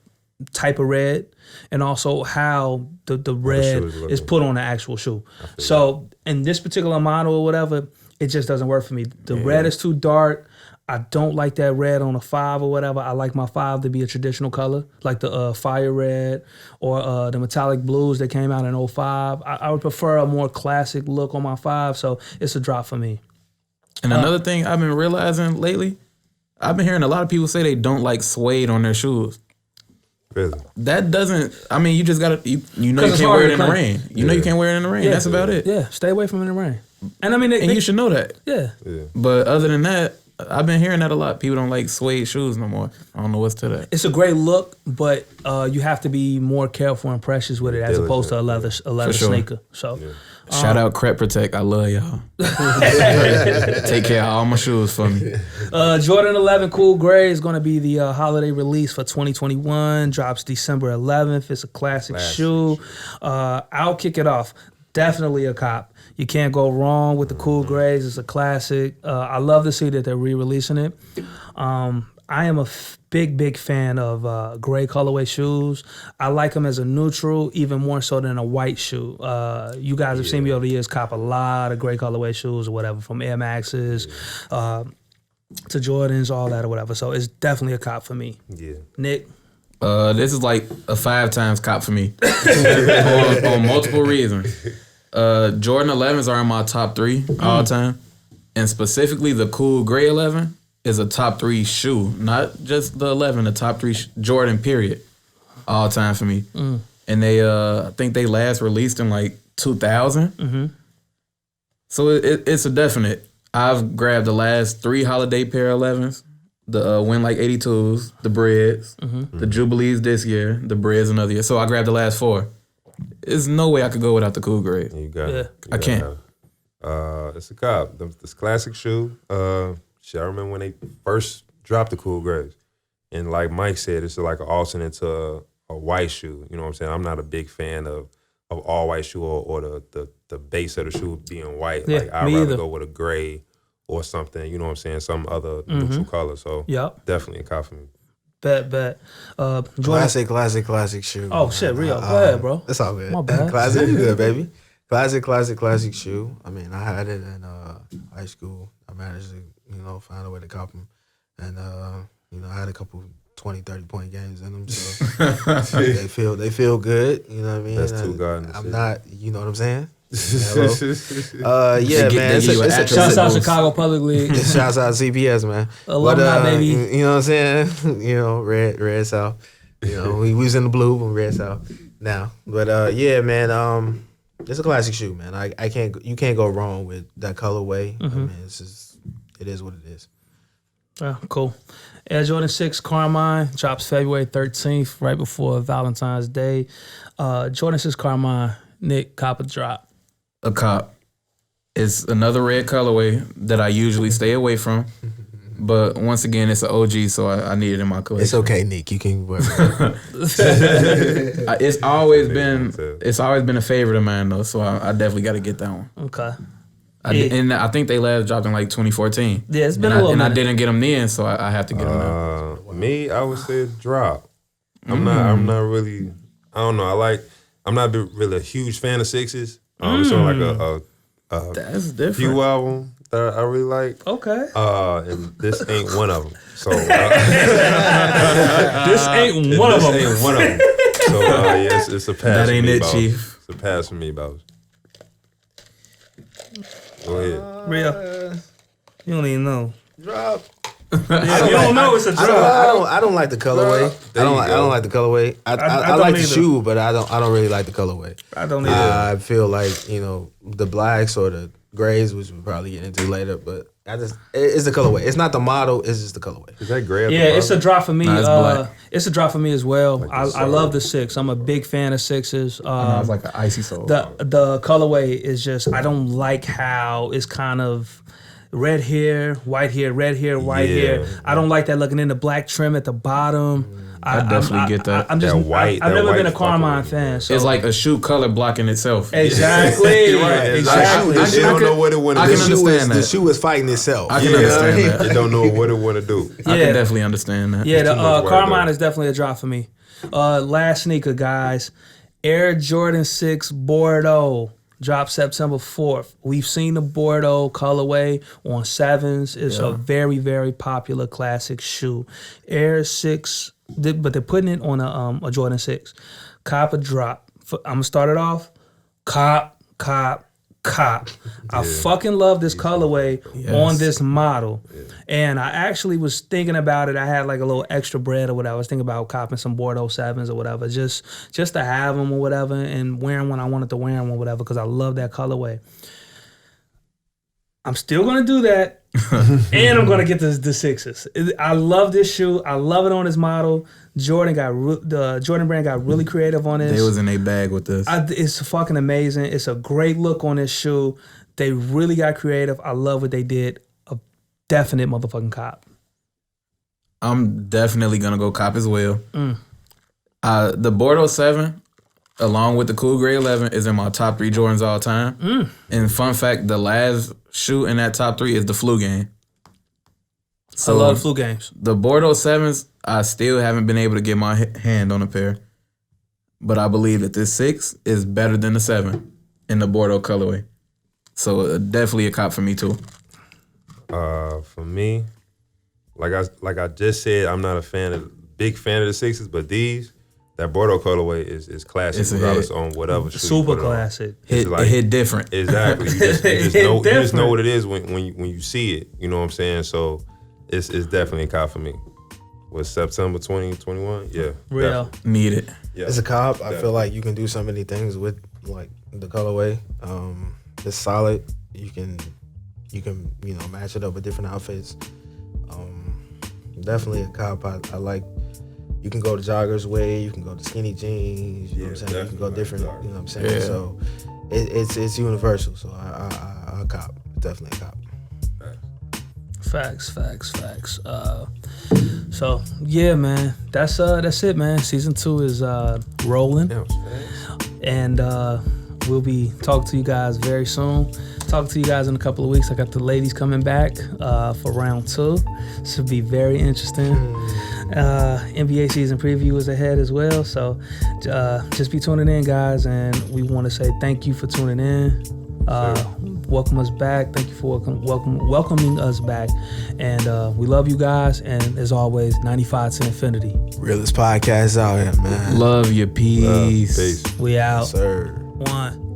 type of red, and also how the red is put on the actual shoe. So in this particular model or whatever, it just doesn't work for me. The red is too dark. I don't like that red on a 5 or whatever. I like my 5 to be a traditional color, like the fire red or the metallic blues that came out in 05. I would prefer a more classic look on my 5, so it's a drop for me. And another thing I've been realizing lately, I've been hearing a lot of people say they don't like suede on their shoes. Really? That doesn't, I mean, you just gotta, you know you can't wear it in the rain. You know you can't wear it in the rain. That's about it. Yeah, stay away from it in the rain. And I mean, you should know that. Yeah. But other than that, I've been hearing that a lot. People don't like suede shoes no more. I don't know what's to that. It's a great look, but you have to be more careful and precious with it as opposed to a leather sneaker. So, shout out Crep Protect. I love y'all. Take care of all my shoes for me. Jordan 11 Cool Gray is going to be the holiday release for 2021. Drops December 11th. It's a classic shoe. I'll kick it off. Definitely a cop. You can't go wrong with the Cool Grays. It's a classic. I love to see that they're re-releasing it. I am a big fan of gray colorway shoes. I like them as a neutral, even more so than a white shoe. You guys have seen me over the years cop a lot of gray colorway shoes or whatever, from Air Maxes to Jordans, all that or whatever. So it's definitely a cop for me. Yeah. Nick? This is like a 5 times cop for me on multiple reasons. Jordan 11s are in my top 3 all time, and specifically the Cool Gray 11 is a top 3 shoe, not just the 11, the top 3 Jordan period all time for me. And they, I think they last released in like 2000. So it's a definite. I've grabbed the last 3 holiday pair of 11s. The Win Like 82s, the Breads, the Jubilees this year, the Breads another year. So I grabbed the last 4. There's no way I could go without the Cool Gray. You got it. I can't. It's a cop. This classic shoe. Shit, I remember when they first dropped the Cool Grays. And like Mike said, it's like an alternate to a white shoe. You know what I'm saying? I'm not a big fan of all white shoe or the base of the shoe being white. Yeah, like I'd rather go with a gray or something, you know what I'm saying? Some other neutral color. So definitely a cop for me. Bet. Classic shoe. Oh, shit, Rio. Go ahead, bro. It's all good. My bad. Classic, you good, baby. Classic shoe. I mean, I had it in high school. I managed to, find a way to cop them. And, I had a couple 20, 30-point games in them. So they feel good. You know what I mean? That's too good. I'm not, you know what I'm saying? Yeah, man. Shouts out Chicago Public League. Shouts out CPS, man. Alumni, baby. You know what I'm saying? Red South. We was in the blue when Red South now. But yeah, man. It's a classic shoe, man. You can't go wrong with that colorway. I mean, it is what it is. Yeah, cool. Air Jordan 6 Carmine drops February 13th, right before Valentine's Day. Jordan 6 Carmine, Nick, cop a drop. A cop. It's another red colorway that I usually stay away from. But once again, it's an OG, so I need it in my collection. It's okay, Nick. You can wear it. It's always been a favorite of mine, though, so I definitely got to get that one. Okay. And I think they last dropped in like 2014. Yeah, it's been a little minute. And I didn't get them then, so I have to get them now. Me, I would say drop. I'm not really, I don't know. I'm not really a huge fan of 6s. It's on like a That's different. few album that I really like. Okay. And this ain't one of them. So this ain't one of them. This ain't one of them. So yes, it's a pass. That ain't for me, it, boss. Chief. It's a pass for me, boss. Go ahead. Rio, you don't even know. Drop. You don't know it's a drop. I don't like the colorway. I don't like the colorway. I like the shoe, but I don't really like the colorway. I don't either. I feel like the blacks or the grays, which we'll probably get into later, but it's the colorway. It's not the model. It's just the colorway. Is that gray? Yeah, it's a drop for me. Nah, it's black. It's a drop for me as well. Like I love the 6. I'm a big fan of 6s. It's like an icy soul. The colorway is just, I don't like how it's kind of red here, white here, red here, white here. I don't like that looking in the black trim at the bottom. I definitely get that. I'm just That white- I've that never been a white Carmine fucking- fan. So It's like a shoe color blocking itself. exactly, Right, exactly. They don't know what it want to I do. can understand The that. shoe is fighting itself. I can understand that. They don't know what it want to do. I Yeah. can definitely understand that. Yeah, the too much white Carmine though. is definitely a drop for me. Last sneaker, guys. Air Jordan 6 Bordeaux dropped September 4th. We've seen the Bordeaux colorway on 7s. It's a very, very popular classic shoe. Air 6, but they're putting it on a Jordan 6. Cop a drop. I'm going to start it off. Cop. I fucking love this colorway on this model. And I actually was thinking about it. I had like a little extra bread or whatever. I was thinking about copping some Bordeaux 7s or whatever, just to have them or whatever, and wearing when I wanted to wear them or whatever, because I love that colorway. I'm still going to do that. And I'm going to get the 6s. I love this shoe. I love it on this model. The Jordan brand got really creative on this. They was in a bag with this. It's fucking amazing. It's a great look on this shoe. They really got creative. I love what they did. A definite motherfucking cop. I'm definitely gonna go cop as well. The Bordeaux 7, along with the Cool Gray 11, is in my top 3 Jordans all time. And fun fact, the last shoe in that top 3 is the Flu Game. So I love flu games. The Bordeaux 7s, I still haven't been able to get my hand on a pair. But I believe that this 6 is better than the 7 in the Bordeaux colorway. So definitely a cop for me too. For me, like I just said, I'm not big fan of the 6s, but that Bordeaux colorway is classic, It's a regardless hit. on whatever shoe you Super put on. classic. It hit different. Exactly. You just know what it is when you see it. You know what I'm saying? So it's definitely a cop for me. Was September 2021? Yeah. Real. definitely. Need it. Yeah. As a cop, I feel like you can do so many things with like the colorway. It's solid. You can match it up with different outfits. Definitely a cop. I like. You can go the jogger's way. You can go the skinny jeans. You know what I'm saying? You can go different. You know what I'm saying? Yeah. So it's universal. So I cop. Definitely a cop. Facts. So yeah, man, that's it, man. Season 2 is rolling, That was fast. and we'll be talking to you guys very soon. Talk to you guys in a couple of weeks. I got the ladies coming back for round 2. Should be very interesting. NBA season preview is ahead as well, so just be tuning in, guys. And we want to say thank you for tuning in. Welcome us back. Thank you for welcoming us back. And we love you guys. And as always, 95 to infinity. Realest podcast out here, man. Love your peace. Peace. We out. Yes, sir. 1.